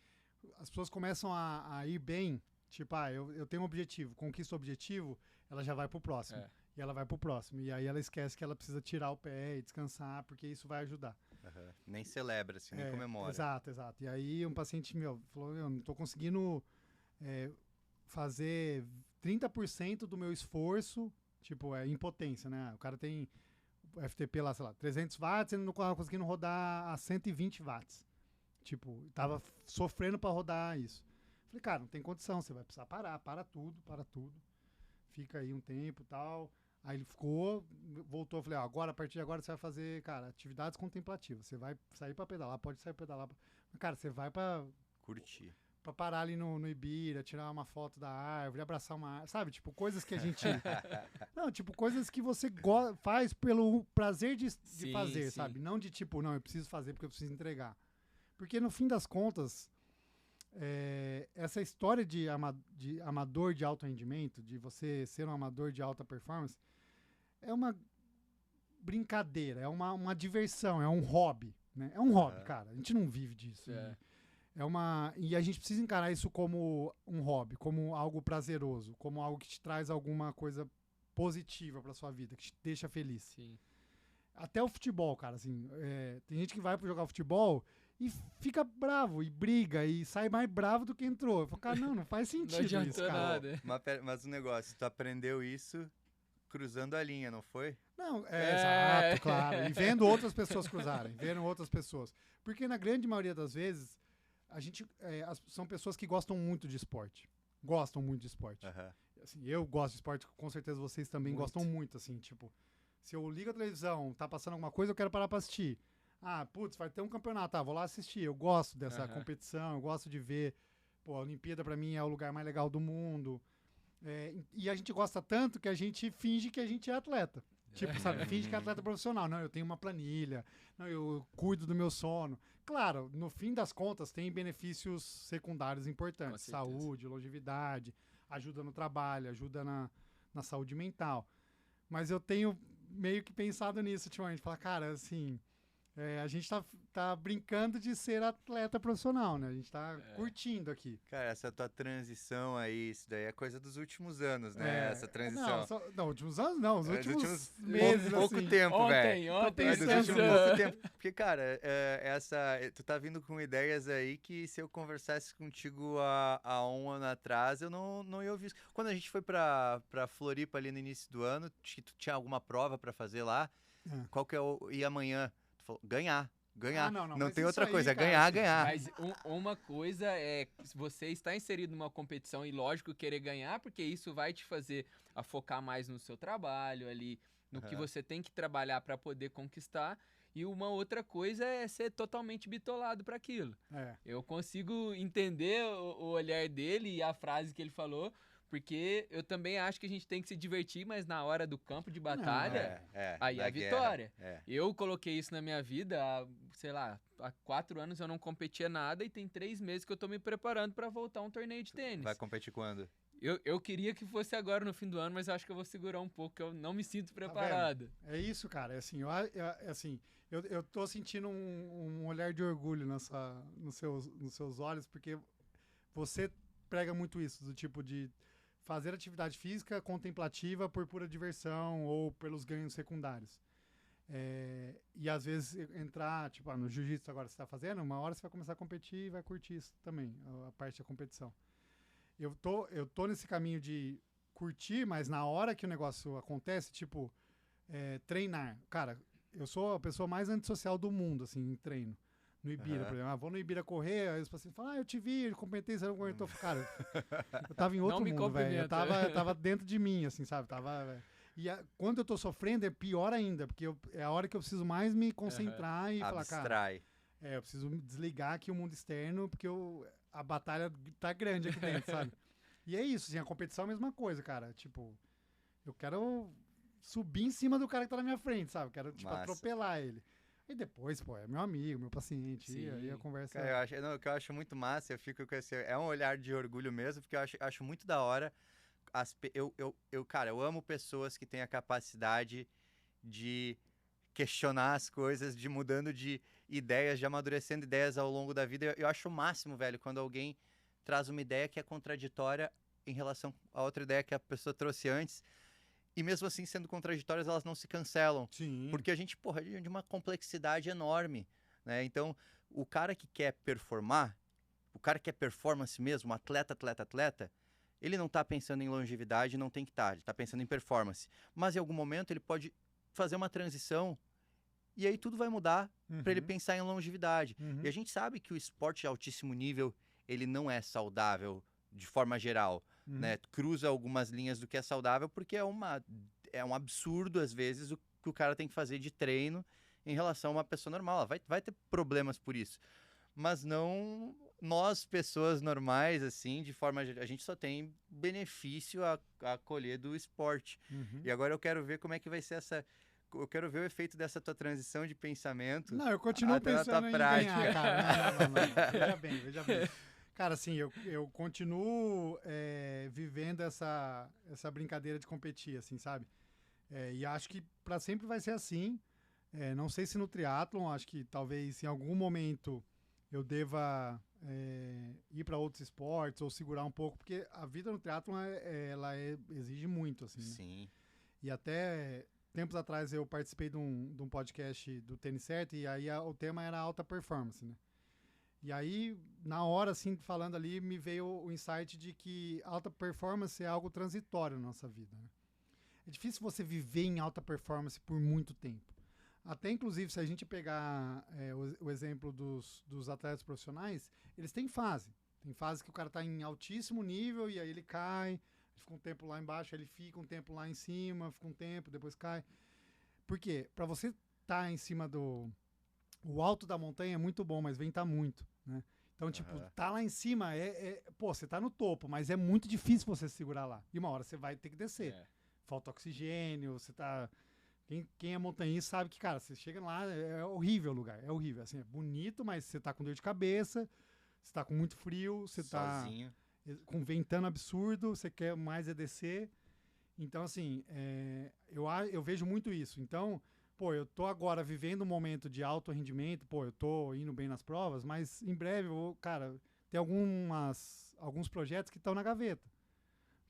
as pessoas começam a ir bem, tipo, eu tenho um objetivo, conquisto o objetivo, ela já vai pro próximo. E ela vai pro próximo. E aí ela esquece que ela precisa tirar o pé e descansar, porque isso vai ajudar. Nem celebra, assim, nem comemora. Exato. E aí um paciente meu falou, eu não tô conseguindo fazer 30% do meu esforço, tipo, impotência, né? O cara tem o FTP lá, sei lá, 300 watts, ele não tava conseguindo rodar a 120 watts. Tipo, tava sofrendo para rodar isso. Falei, cara, não tem condição, você vai precisar parar, para tudo. Fica aí um tempo e tal. Aí ele voltou, eu falei, agora, a partir de agora você vai fazer, cara, atividades contemplativas. Você vai sair pra pedalar, pode sair pra pedalar. Mas, cara, você vai pra... Curtir. Pra parar ali no Ibira, tirar uma foto da árvore, abraçar uma árvore, sabe? Tipo, coisas que a gente... Não, tipo, coisas que você faz pelo prazer de fazer, sim. sabe? Não de tipo, não, eu preciso fazer porque eu preciso entregar. Porque no fim das contas... essa história de amador de alto rendimento, de você ser um amador de alta performance, é uma brincadeira, é uma diversão, é um hobby, né? É um hobby, cara. A gente não vive disso. E a gente precisa encarar isso como um hobby, como algo prazeroso, como algo que te traz alguma coisa positiva pra sua vida, que te deixa feliz. Sim. Até o futebol, cara, assim, tem gente que vai pra jogar futebol e fica bravo, e briga, e sai mais bravo do que entrou. Eu falo, cara, não faz sentido não isso, cara. nada. Mas um negócio, tu aprendeu isso cruzando a linha, não foi? Não, exato, claro. E vendo outras pessoas cruzarem, vendo outras pessoas. Porque na grande maioria das vezes, são pessoas que gostam muito de esporte. Gostam muito de esporte. Assim, eu gosto de esporte, com certeza vocês também gostam muito, assim, tipo... Se eu ligo a televisão, tá passando alguma coisa, eu quero parar pra assistir. Putz, vai ter um campeonato, vou lá assistir. Eu gosto dessa competição, eu gosto de ver. Pô, a Olimpíada pra mim é o lugar mais legal do mundo. E a gente gosta tanto que a gente finge que a gente é atleta. Tipo, sabe, finge que é atleta profissional. Não, eu tenho uma planilha, não, eu cuido do meu sono. Claro, no fim das contas, tem benefícios secundários importantes. Saúde, longevidade, ajuda no trabalho, ajuda na saúde mental. Mas eu tenho meio que pensado nisso ultimamente. Falar, cara, assim... a gente tá brincando de ser atleta profissional, né? A gente tá curtindo aqui. Cara, essa tua transição aí, isso daí é coisa dos últimos anos, né? Essa transição. Não, últimos anos não, os últimos meses, pouco assim. tempo, velho. Ontem, Dos últimos pouco tempo. Porque, cara, tu tá vindo com ideias aí que se eu conversasse contigo há um ano atrás, eu não ia ouvir isso. Quando a gente foi pra Floripa ali no início do ano, tu tinha alguma prova pra fazer lá, qual que é e amanhã? Ganhar. Não tem outra coisa, é ganhar. Mas uma coisa é você estar inserido numa competição e, lógico, querer ganhar, porque isso vai te fazer a focar mais no seu trabalho ali, no que você tem que trabalhar para poder conquistar. E uma outra coisa é ser totalmente bitolado para aquilo. Eu consigo entender o olhar dele e a frase que ele falou, porque eu também acho que a gente tem que se divertir, mas na hora do campo de batalha, aí é a vitória. Eu coloquei isso na minha vida, há 4 anos eu não competia nada e tem 3 meses que eu tô me preparando para voltar a um torneio de tênis. Vai competir quando? Eu queria que fosse agora no fim do ano, mas eu acho que eu vou segurar um pouco, que eu não me sinto preparado. É isso, cara. Eu tô sentindo um olhar de orgulho nos seus olhos, porque você prega muito isso, do tipo de fazer atividade física contemplativa por pura diversão ou pelos ganhos secundários. E às vezes entrar, tipo, no jiu-jitsu agora você tá fazendo, uma hora você vai começar a competir e vai curtir isso também, a parte da competição. Eu tô nesse caminho de curtir, mas na hora que o negócio acontece, tipo, treinar. Cara, eu sou a pessoa mais antissocial do mundo, assim, em treino. no Ibira, por exemplo. Vou no Ibira correr, aí os pacientes falam, eu te vi, eu comentei, você não comentou. Cara, eu tava em outro mundo, velho. Eu tava dentro de mim, assim, sabe? E quando eu tô sofrendo é pior ainda, porque é a hora que eu preciso mais me concentrar e falar, cara... eu preciso desligar aqui o mundo externo, porque a batalha tá grande aqui dentro, sabe? E é isso, assim, a competição é a mesma coisa, cara. Tipo, eu quero subir em cima do cara que tá na minha frente, sabe? Quero, tipo, atropelar ele. E depois, pô, é meu amigo, meu paciente, e aí a conversa... Cara, o que eu acho muito massa, eu fico com esse... É um olhar de orgulho mesmo, porque eu acho muito da hora. Cara, eu amo pessoas que têm a capacidade de questionar as coisas, de mudando de ideias, de amadurecendo ideias ao longo da vida. Eu acho o máximo, velho, quando alguém traz uma ideia que é contraditória em relação a outra ideia que a pessoa trouxe antes. E mesmo assim, sendo contraditórias, elas não se cancelam. Sim. Porque a gente, porra, é de uma complexidade enorme, né? Então, o cara que quer performar, o cara que quer performance mesmo, atleta, ele não tá pensando em longevidade, não tem que estar. Ele tá pensando em performance. Mas em algum momento ele pode fazer uma transição e aí tudo vai mudar para ele pensar em longevidade. E a gente sabe que o esporte de altíssimo nível, ele não é saudável de forma geral. Né? Cruza algumas linhas do que é saudável, porque é um absurdo, às vezes, o que o cara tem que fazer de treino em relação a uma pessoa normal. Ela vai ter problemas por isso. Mas não nós, pessoas normais, assim, de forma... A gente só tem benefício a colher do esporte. E agora eu quero ver como é que vai ser essa... Eu quero ver o efeito dessa tua transição de pensamento. Não, eu continuo pensando em ganhar, cara. Não. Veja bem. Cara, assim, eu continuo vivendo essa brincadeira de competir, assim, sabe? E acho que pra sempre vai ser assim. Não sei se no triatlon, acho que talvez em algum momento eu deva ir para outros esportes ou segurar um pouco, porque a vida no triatlon exige muito, assim. Né? Sim. E até tempos atrás eu participei de um podcast do Tênis Certo, e aí o tema era alta performance, né? E aí, na hora, assim, falando ali, me veio o insight de que alta performance é algo transitório na nossa vida. Né? É difícil você viver em alta performance por muito tempo. Até, inclusive, se a gente pegar o exemplo dos atletas profissionais, eles têm fase. Tem fase que o cara está em altíssimo nível e aí ele cai, fica um tempo lá embaixo, ele fica um tempo lá em cima, fica um tempo, depois cai. Por quê? Para você estar em cima o alto da montanha é muito bom, mas ventar muito, né? Então, tipo, tá lá em cima, pô, você tá no topo, mas é muito difícil você se segurar lá. E uma hora você vai ter que descer. Falta oxigênio, você tá... Quem é montanhista sabe que, cara, você chega lá, é horrível o lugar, é horrível. Assim, é bonito, mas você tá com dor de cabeça, você tá com muito frio, você sozinho. Tá com ventano absurdo, você quer mais descer. Então, assim, eu vejo muito isso. Então... Pô, eu tô agora vivendo um momento de alto rendimento, pô, eu tô indo bem nas provas, mas em breve eu vou, cara, tem alguns projetos que estão na gaveta.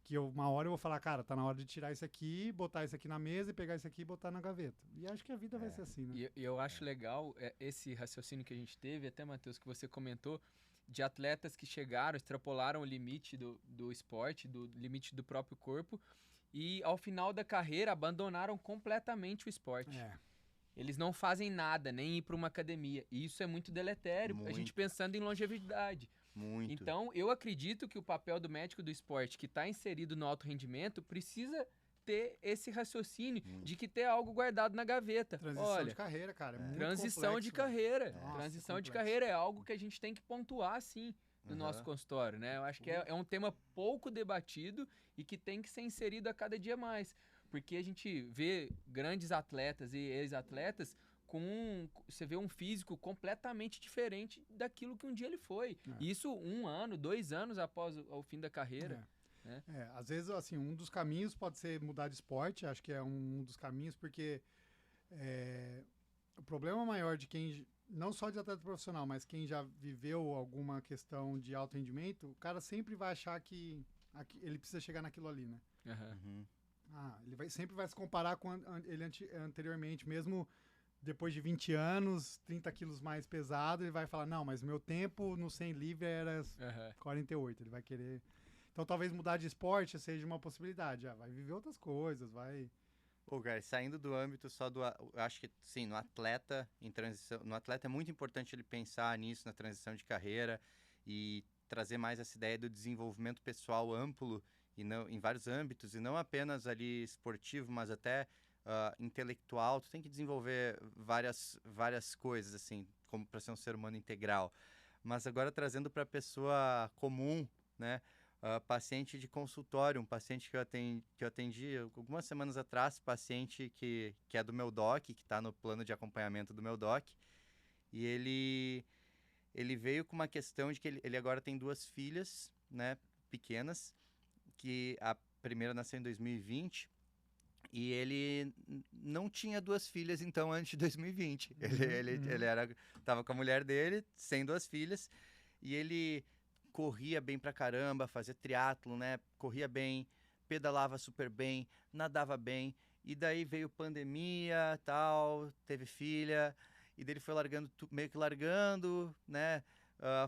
Que uma hora eu vou falar, cara, tá na hora de tirar isso aqui, botar isso aqui na mesa e pegar isso aqui e botar na gaveta. E acho que a vida vai ser assim, né? E eu acho legal esse raciocínio que a gente teve, até, Matheus, que você comentou, de atletas que chegaram, extrapolaram o limite do esporte, do limite do próprio corpo, e ao final da carreira abandonaram completamente o esporte. Eles não fazem nada, nem ir para uma academia. E isso é muito deletério, a gente pensando em longevidade. Muito. Então, eu acredito que o papel do médico do esporte que está inserido no alto rendimento precisa ter esse raciocínio de que ter algo guardado na gaveta. Transição de carreira, cara. Muito transição complexo, de carreira. Nossa, Transição de carreira é algo que a gente tem que pontuar, sim, no nosso consultório, né? Eu acho que é um tema pouco debatido e que tem que ser inserido a cada dia mais. Porque a gente vê grandes atletas e ex-atletas você vê um físico completamente diferente daquilo que um dia ele foi. Isso 1 ano, 2 anos após o fim da carreira. Né? Às vezes, assim, um dos caminhos pode ser mudar de esporte, acho que é um dos caminhos, porque o problema maior de quem... Não só de atleta profissional, mas quem já viveu alguma questão de alto rendimento, o cara sempre vai achar que ele precisa chegar naquilo ali, né? Ele sempre vai se comparar com ele anteriormente, mesmo depois de 20 anos, 30 quilos mais pesado, ele vai falar, não, mas meu tempo no 100 livre era 48, ele vai querer... Então talvez mudar de esporte seja uma possibilidade, vai viver outras coisas, vai Ô, cara, saindo do âmbito só eu acho que, sim, no atleta em transição, no atleta é muito importante ele pensar nisso, na transição de carreira e trazer mais essa ideia do desenvolvimento pessoal amplo e não, em vários âmbitos, e não apenas ali esportivo, mas até intelectual. Tu tem que desenvolver várias coisas, assim, como para ser um ser humano integral. Mas agora trazendo para a pessoa comum, né? Paciente de consultório, um paciente que eu atendi algumas semanas atrás, paciente que é do meu doc, que está no plano de acompanhamento do meu doc, e ele veio com uma questão de que ele agora tem 2 filhas, né, pequenas, que a primeira nasceu em 2020, e ele não tinha 2 filhas, então, antes de 2020. Ele tava com a mulher dele, sem 2 filhas, e ele corria bem pra caramba, fazia triatlo, né? Corria bem, pedalava super bem, nadava bem. E daí veio pandemia, tal, teve filha, e dele foi largando, meio que largando, né?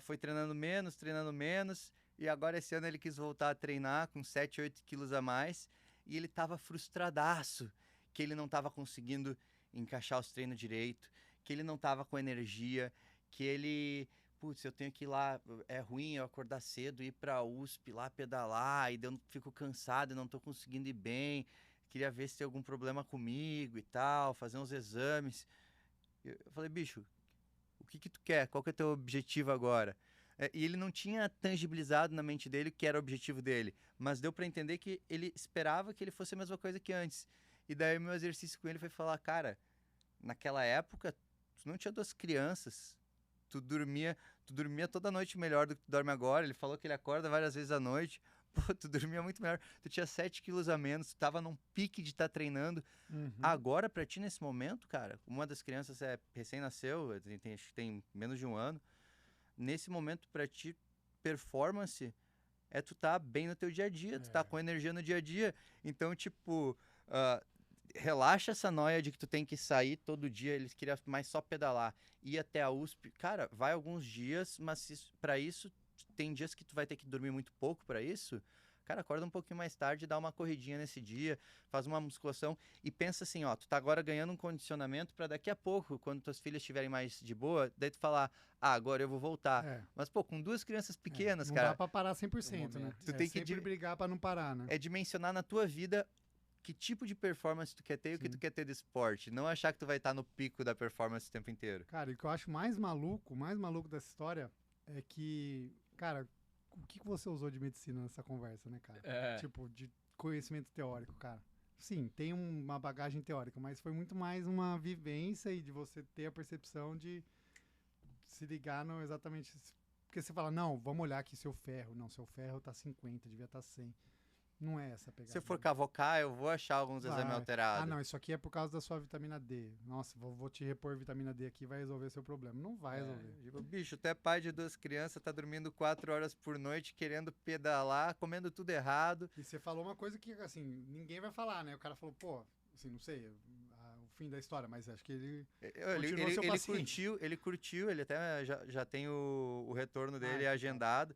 Foi treinando menos, e agora esse ano ele quis voltar a treinar com 7, 8 quilos a mais, e ele tava frustradaço, que ele não tava conseguindo encaixar os treinos direito, que ele não tava com energia, que ele putz, eu tenho que ir lá, é ruim eu acordar cedo, ir pra USP lá pedalar, e daí eu fico cansado e não tô conseguindo ir bem, queria ver se tem algum problema comigo e tal, fazer uns exames. Eu falei, bicho, o que que tu quer? Qual que é o teu objetivo agora? E ele não tinha tangibilizado na mente dele o que era o objetivo dele, mas deu pra entender que ele esperava que ele fosse a mesma coisa que antes. E daí o meu exercício com ele foi falar, cara, naquela época, tu não tinha 2 crianças, tu dormia, tu dormia toda noite melhor do que tu dorme agora. Ele falou que ele acorda várias vezes à noite. Pô, tu dormia muito melhor. Tu tinha 7 quilos a menos, tu tava num pique de estar treinando. Agora, pra ti, nesse momento, cara, uma das crianças recém-nasceu, acho que tem menos de um ano. Nesse momento, pra ti, performance é tu tá bem no teu dia a dia, tu tá com energia no dia a dia. Então, tipo, relaxa essa noia de que tu tem que sair todo dia. Eles queriam mais só pedalar, ir até a USP. Cara, vai alguns dias, mas pra isso, tem dias que tu vai ter que dormir muito pouco pra isso. Cara, acorda um pouquinho mais tarde, dá uma corridinha nesse dia, faz uma musculação e pensa assim, ó, tu tá agora ganhando um condicionamento pra daqui a pouco, quando tuas filhas estiverem mais de boa, daí tu falar, agora eu vou voltar. Mas, pô, com 2 crianças pequenas, não cara... Não dá pra parar 100%, né? Tu tem que sempre brigar pra não parar, né? É dimensionar na tua vida que tipo de performance tu quer ter e o que tu quer ter de esporte. Não achar que tu vai estar no pico da performance o tempo inteiro. Cara, e o que eu acho mais maluco dessa história é que, cara, o que você usou de medicina nessa conversa, né, cara? Tipo, de conhecimento teórico, cara. Sim, tem uma bagagem teórica, mas foi muito mais uma vivência e de você ter a percepção de se ligar no exatamente... Porque você fala, não, vamos olhar aqui seu ferro. Não, seu ferro tá 50, devia estar 100. Não é essa pegada. Se eu for cavocar, eu vou achar alguns exames alterados. Não, isso aqui é por causa da sua vitamina D. Nossa, vou te repor vitamina D aqui, vai resolver seu problema. Não vai resolver. Tipo, bicho, tu é pai de 2 crianças, tá dormindo 4 horas por noite, querendo pedalar, comendo tudo errado. E você falou uma coisa que, assim, ninguém vai falar, né? O cara falou, pô, assim, não sei, o fim da história, mas acho que ele curtiu, ele até já tem o retorno dele agendado.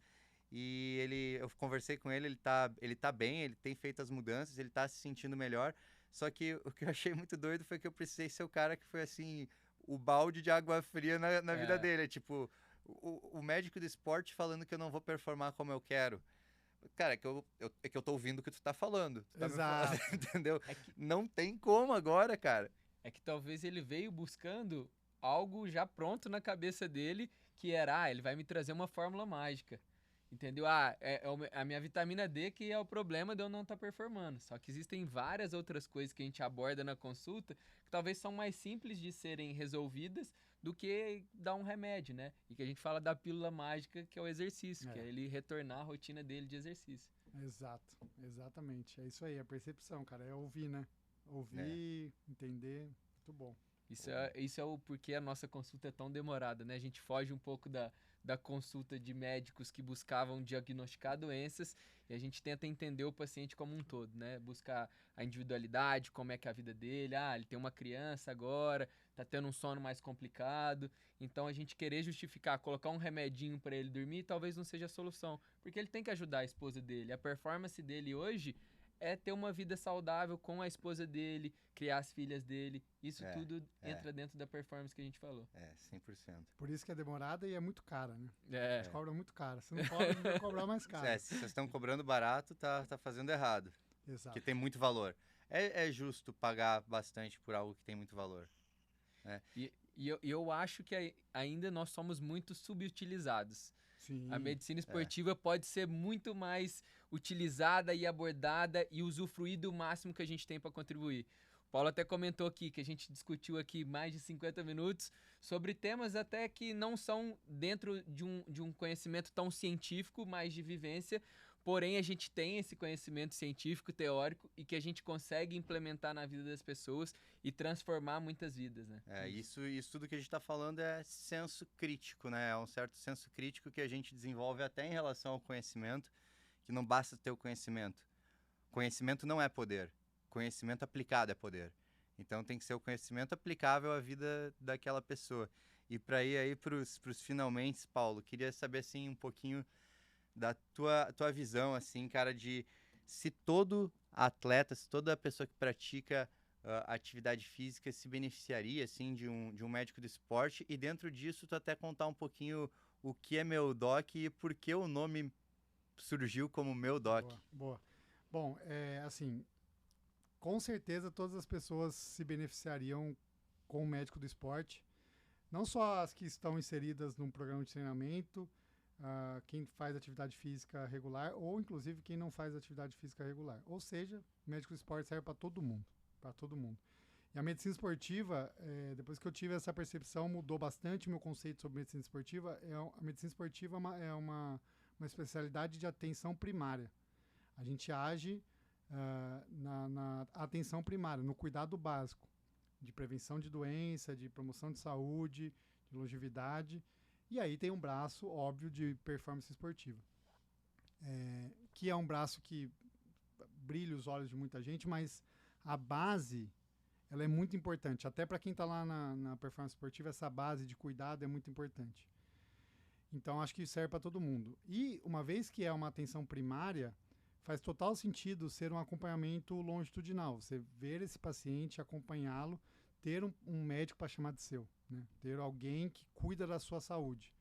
E eu conversei com ele, ele tá bem, ele tem feito as mudanças, ele tá se sentindo melhor. Só que o que eu achei muito doido foi que eu precisei ser o cara que foi, assim, o balde de água fria na vida dele. Tipo, o médico do esporte falando que eu não vou performar como eu quero. Cara, é que eu tô ouvindo o que tu tá falando. Tu tá Exato. Me falando, entendeu? Não tem como agora, cara. É que talvez ele veio buscando algo já pronto na cabeça dele, que era, ele vai me trazer uma fórmula mágica. Entendeu? É a minha vitamina D que é o problema de eu não estar performando. Só que existem várias outras coisas que a gente aborda na consulta que talvez são mais simples de serem resolvidas do que dar um remédio, né? E que a gente fala da pílula mágica, que é o exercício, que é ele retornar à rotina dele de exercício. Exato, exatamente. É isso aí, a percepção, cara. É ouvir, né? Ouvir, entender. Muito bom. Isso é o porquê a nossa consulta é tão demorada, né? A gente foge um pouco da consulta de médicos que buscavam diagnosticar doenças e a gente tenta entender o paciente como um todo, né? Buscar a individualidade, como é que é a vida dele. Ele tem uma criança agora, tá tendo um sono mais complicado. Então a gente querer justificar, colocar um remedinho para ele dormir, talvez não seja a solução, porque ele tem que ajudar a esposa dele. A performance dele hoje é ter uma vida saudável com a esposa dele, criar as filhas dele. Isso tudo entra dentro da performance que a gente falou. 100%. Por isso que é demorada e é muito cara, né? É. A gente cobra muito caro. Se não cobra, vai cobrar mais caro. Se vocês estão cobrando barato, tá fazendo errado. Exato. Porque tem muito valor. É justo pagar bastante por algo que tem muito valor. Né? E eu acho que ainda nós somos muito subutilizados. Sim. A medicina esportiva pode ser muito mais utilizada e abordada e usufruir do máximo que a gente tem para contribuir. O Paulo até comentou aqui que a gente discutiu aqui mais de 50 minutos sobre temas até que não são dentro de um conhecimento tão científico, mas de vivência. Porém, a gente tem esse conhecimento científico, teórico, e que a gente consegue implementar na vida das pessoas e transformar muitas vidas, né? Isso tudo que a gente está falando é senso crítico, né? É um certo senso crítico que a gente desenvolve até em relação ao conhecimento, que não basta ter o conhecimento. Conhecimento não é poder. Conhecimento aplicado é poder. Então, tem que ser o conhecimento aplicável à vida daquela pessoa. E para ir aí para os finalmente, Paulo, queria saber, assim, um pouquinho da tua visão, assim, cara, de se todo atleta, se toda pessoa que pratica atividade física se beneficiaria, assim, de um médico do esporte, e dentro disso tu até contar um pouquinho o que é Meu-Doc e por que o nome surgiu como Meu-Doc. Boa. Bom, assim, com certeza todas as pessoas se beneficiariam com o médico do esporte, não só as que estão inseridas num programa de treinamento, quem faz atividade física regular ou, inclusive, quem não faz atividade física regular. Ou seja, o médico do esporte serve para todo mundo. E a medicina esportiva, depois que eu tive essa percepção, mudou bastante o meu conceito sobre medicina esportiva. A medicina esportiva é uma especialidade de atenção primária. A gente age na atenção primária, no cuidado básico, de prevenção de doença, de promoção de saúde, de longevidade. E aí tem um braço, óbvio, de performance esportiva, que é um braço que brilha os olhos de muita gente, mas a base, ela é muito importante. Até para quem está lá na performance esportiva, essa base de cuidado é muito importante. Então, acho que serve para todo mundo. E, uma vez que é uma atenção primária, faz total sentido ser um acompanhamento longitudinal. Você ver esse paciente, acompanhá-lo, ter um médico para chamar de seu. Né? Ter alguém que cuida da sua saúde.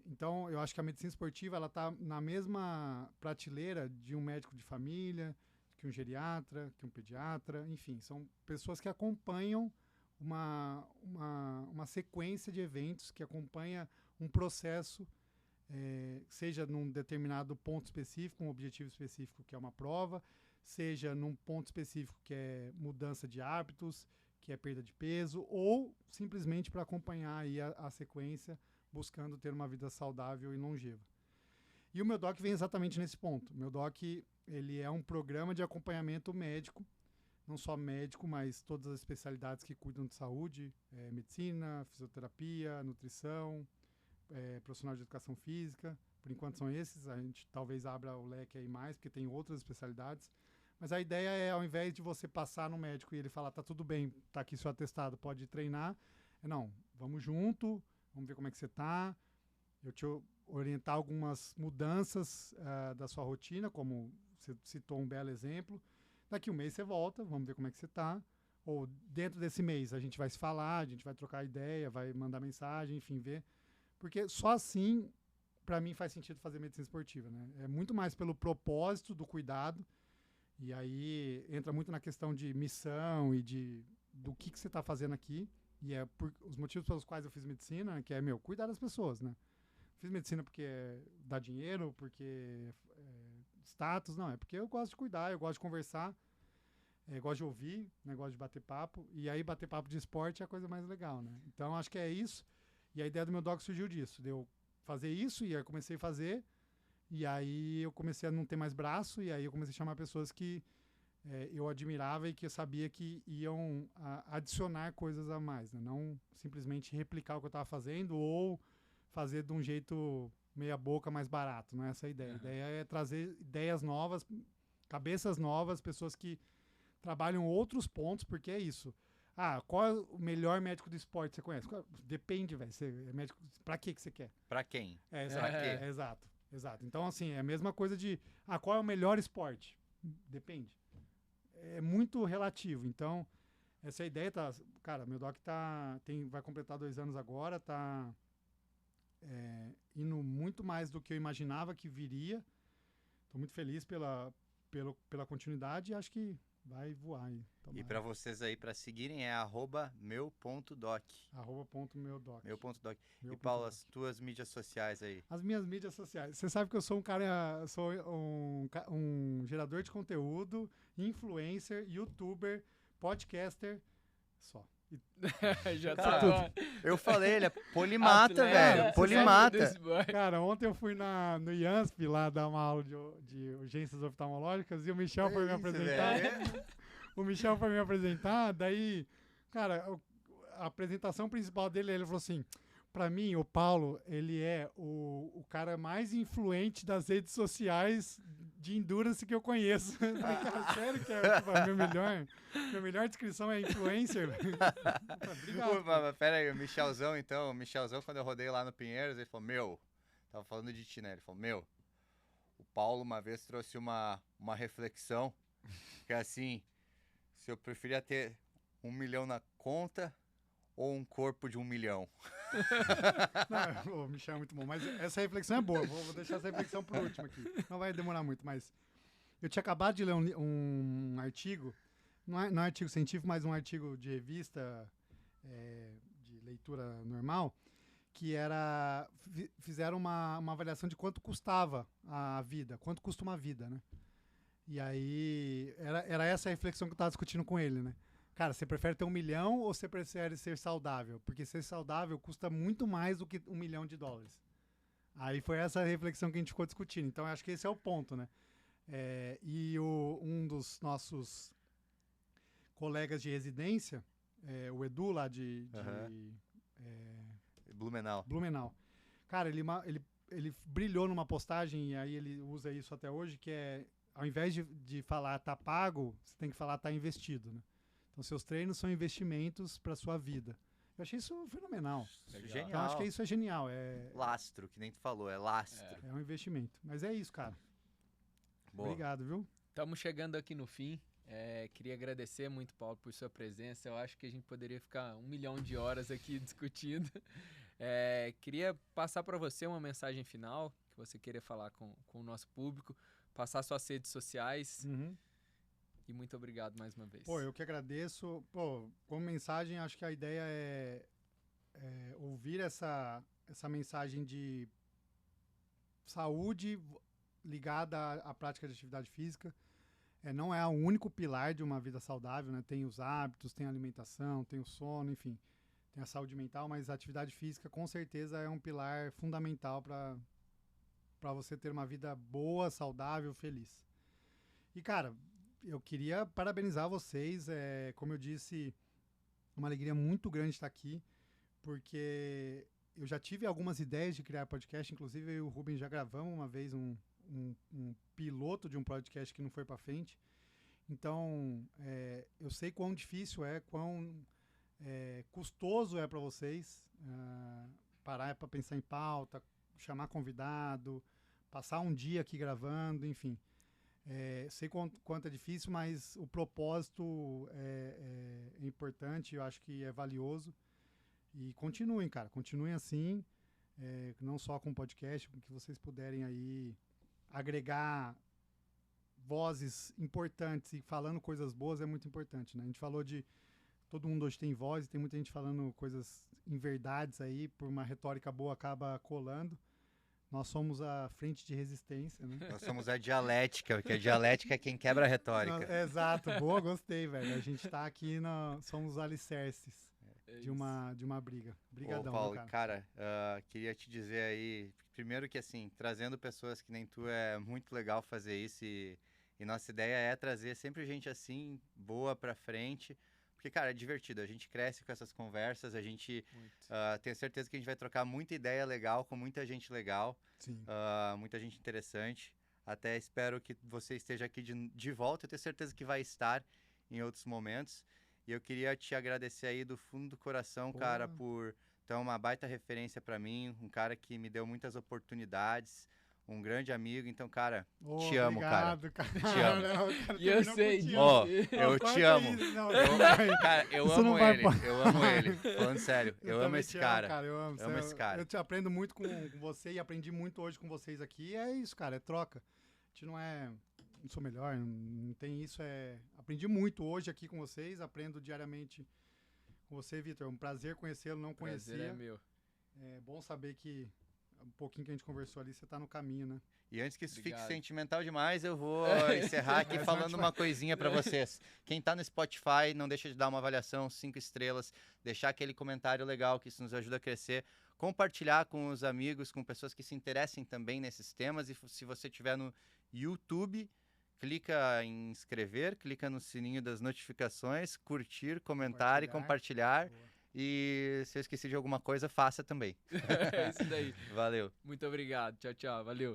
Então, eu acho que a medicina esportiva está na mesma prateleira de um médico de família, que um geriatra, que um pediatra, enfim, são pessoas que acompanham uma sequência de eventos, que acompanha um processo, seja num determinado ponto específico, um objetivo específico, que é uma prova, seja num ponto específico, que é mudança de hábitos, que é perda de peso, ou simplesmente para acompanhar aí a sequência, buscando ter uma vida saudável e longeva. E o Meu-Doc vem exatamente nesse ponto. O Meu-Doc, ele é um programa de acompanhamento médico, não só médico, mas todas as especialidades que cuidam de saúde, medicina, fisioterapia, nutrição, profissional de educação física. Por enquanto são esses, a gente talvez abra o leque aí mais, porque tem outras especialidades. Mas a ideia é, ao invés de você passar no médico e ele falar, tá tudo bem, tá aqui seu atestado, pode treinar. Não, vamos junto, vamos ver como é que você tá. Eu te orientar algumas mudanças da sua rotina, como você citou um belo exemplo. Daqui um mês você volta, vamos ver como é que você tá. Ou dentro desse mês a gente vai se falar, a gente vai trocar ideia, vai mandar mensagem, enfim, ver. Porque só assim, para mim, faz sentido fazer medicina esportiva, né? É muito mais pelo propósito do cuidado. E aí entra muito na questão de missão e do que você está fazendo aqui. E os motivos pelos quais eu fiz medicina, que é, cuidar das pessoas, né? Fiz medicina porque dá dinheiro, porque status, não. É porque eu gosto de cuidar, eu gosto de conversar, gosto de ouvir, né? Gosto de bater papo. E aí bater papo de esporte é a coisa mais legal, né? Então acho que é isso. E a ideia do Meu-Doc surgiu disso. De eu fazer isso e aí eu comecei a fazer. E aí eu comecei a não ter mais braço, e aí eu comecei a chamar pessoas que eu admirava e que eu sabia que iam adicionar coisas a mais, né? Não simplesmente replicar o que eu estava fazendo ou fazer de um jeito meia boca mais barato, não é essa a ideia. A ideia é trazer ideias novas, cabeças novas, pessoas que trabalham outros pontos, porque é isso. Qual é o melhor médico do esporte que você conhece? Depende, velho. Você é médico, pra que você quer? Pra quem? Exato. Exato. Então, assim, é a mesma coisa de... qual é o melhor esporte? Depende. É muito relativo. Então, essa ideia tá... Cara, meu doc vai completar 2 anos agora, tá indo muito mais do que eu imaginava que viria. Tô muito feliz pela continuidade e acho que vai voar aí. E para vocês aí, para seguirem, é @meu.doc. @meu.doc. Meu.doc. E Paulo, as tuas mídias sociais aí? As minhas mídias sociais. Você sabe que eu sou um gerador de conteúdo, influencer, youtuber, podcaster, só. Já Cara, tá. Eu falei, ele é polimata, Atleta, velho. você Polimata. sabe desse boy. Cara, ontem eu fui no IANSP lá dar uma aula de urgências oftalmológicas e o Michel foi me apresentar. O Michel foi me apresentar, daí, cara, a apresentação principal dele, ele falou assim: pra mim, o Paulo, ele é o cara mais influente das redes sociais de endurance que eu conheço. Eu falei, cara, sério que é tipo, minha melhor descrição é influencer? Obrigado. Mas pera aí, o Michelzão, então. O Michelzão, quando eu rodei lá no Pinheiros, ele falou, tava falando de ti, né? Ele falou, o Paulo uma vez trouxe uma reflexão, que é assim, se eu preferia ter 1 milhão na conta ou um corpo de 1 milhão. Não, o Michel é muito bom, mas essa reflexão é boa. Vou deixar essa reflexão por último aqui. Não vai demorar muito, mas eu tinha acabado de ler um artigo, não é artigo científico, mas um artigo de revista de leitura normal, que fizeram uma avaliação de quanto custava a vida, quanto custa uma vida, né? E aí, era essa a reflexão que eu estava discutindo com ele, né? Cara, você prefere ter 1 milhão ou você prefere ser saudável? Porque ser saudável custa muito mais do que $1 milhão. Aí foi essa reflexão que a gente ficou discutindo. Então, eu acho que esse é o ponto, né? Um dos nossos colegas de residência, o Edu lá de Blumenau. Cara, ele brilhou numa postagem, e aí ele usa isso até hoje, que é, ao invés de falar tá pago, você tem que falar tá investido, né? Então, seus treinos são investimentos para sua vida. Eu achei isso fenomenal. Genial. Então, acho que isso é genial. Lastro, que nem tu falou, é lastro. É um investimento. Mas é isso, cara. Boa. Obrigado, viu? Estamos chegando aqui no fim. Queria agradecer muito, Paulo, por sua presença. Eu acho que a gente poderia ficar 1 milhão de horas aqui discutindo. Queria passar para você uma mensagem final que você queria falar com o nosso público, passar suas redes sociais. Uhum. E muito obrigado mais uma vez. Pô, eu que agradeço. Pô, como mensagem, acho que a ideia é ouvir essa mensagem de saúde ligada à prática de atividade física. Não é o único pilar de uma vida saudável, né? Tem os hábitos, tem a alimentação, tem o sono, enfim. Tem a saúde mental, mas a atividade física com certeza é um pilar fundamental para você ter uma vida boa, saudável, feliz. E, cara, eu queria parabenizar vocês. Como eu disse, uma alegria muito grande estar aqui, porque eu já tive algumas ideias de criar podcast, inclusive eu e o Rubens já gravamos uma vez um piloto de um podcast que não foi para frente. Então, eu sei quão difícil quão custoso é para vocês parar para pensar em pauta, chamar convidado, passar um dia aqui gravando, enfim. Sei quanto é difícil, mas o propósito é importante, eu acho que é valioso. E continuem, cara, continuem assim, não só com o podcast, que vocês puderem aí agregar vozes importantes e falando coisas boas é muito importante, né? A gente falou de todo mundo hoje tem voz, e tem muita gente falando coisas em verdades aí, por uma retórica boa acaba colando. Nós somos a frente de resistência, né? Nós somos a dialética, porque a dialética é quem quebra a retórica. Exato, boa, gostei, velho. A gente tá aqui, somos os alicerces de uma briga. Obrigadão, Paulo, cara. Queria te dizer aí, primeiro que assim, trazendo pessoas que nem tu é muito legal fazer isso e nossa ideia é trazer sempre gente assim, boa pra frente. Porque, cara, é divertido, a gente cresce com essas conversas, a gente tem certeza que a gente vai trocar muita ideia legal com muita gente legal, muita gente interessante. Até espero que você esteja aqui de volta, eu tenho certeza que vai estar em outros momentos. E eu queria te agradecer aí do fundo do coração, cara, por ter uma baita referência para mim, um cara que me deu muitas oportunidades, um grande amigo. Então, cara, Ô, te amo, cara. obrigado, cara. Te amo. Não, cara, E eu terminou sei contigo. disso. Ó, Não, eu corta te amo. isso, não, Eu, não vai. cara, eu Isso não amo vai ele. pra- Eu amo ele. Falando sério, eu amo também esse te cara. eu amo. Amo esse cara. Eu te aprendo muito com você e aprendi muito hoje com vocês aqui. É isso, cara, é troca. A gente não sou melhor, não tem isso. Aprendi muito hoje aqui com vocês, aprendo diariamente com você, Vitor. É um prazer conhecê-lo, não Prazer conhecia. é meu. É bom saber que um pouquinho que a gente conversou ali, você tá no caminho, né? E antes que isso Obrigado. fique sentimental demais, eu vou encerrar aqui Mas falando antes uma coisinha pra vocês. Quem tá no Spotify, não deixa de dar uma avaliação, 5 estrelas, deixar aquele comentário legal, que isso nos ajuda a crescer, compartilhar com os amigos, com pessoas que se interessem também nesses temas. E se você estiver no YouTube, clica em inscrever, clica no sininho das notificações, curtir, comentar e compartilhar. Boa. E se eu esqueci de alguma coisa, faça também. É isso daí. Valeu. Muito obrigado. Tchau, tchau. Valeu.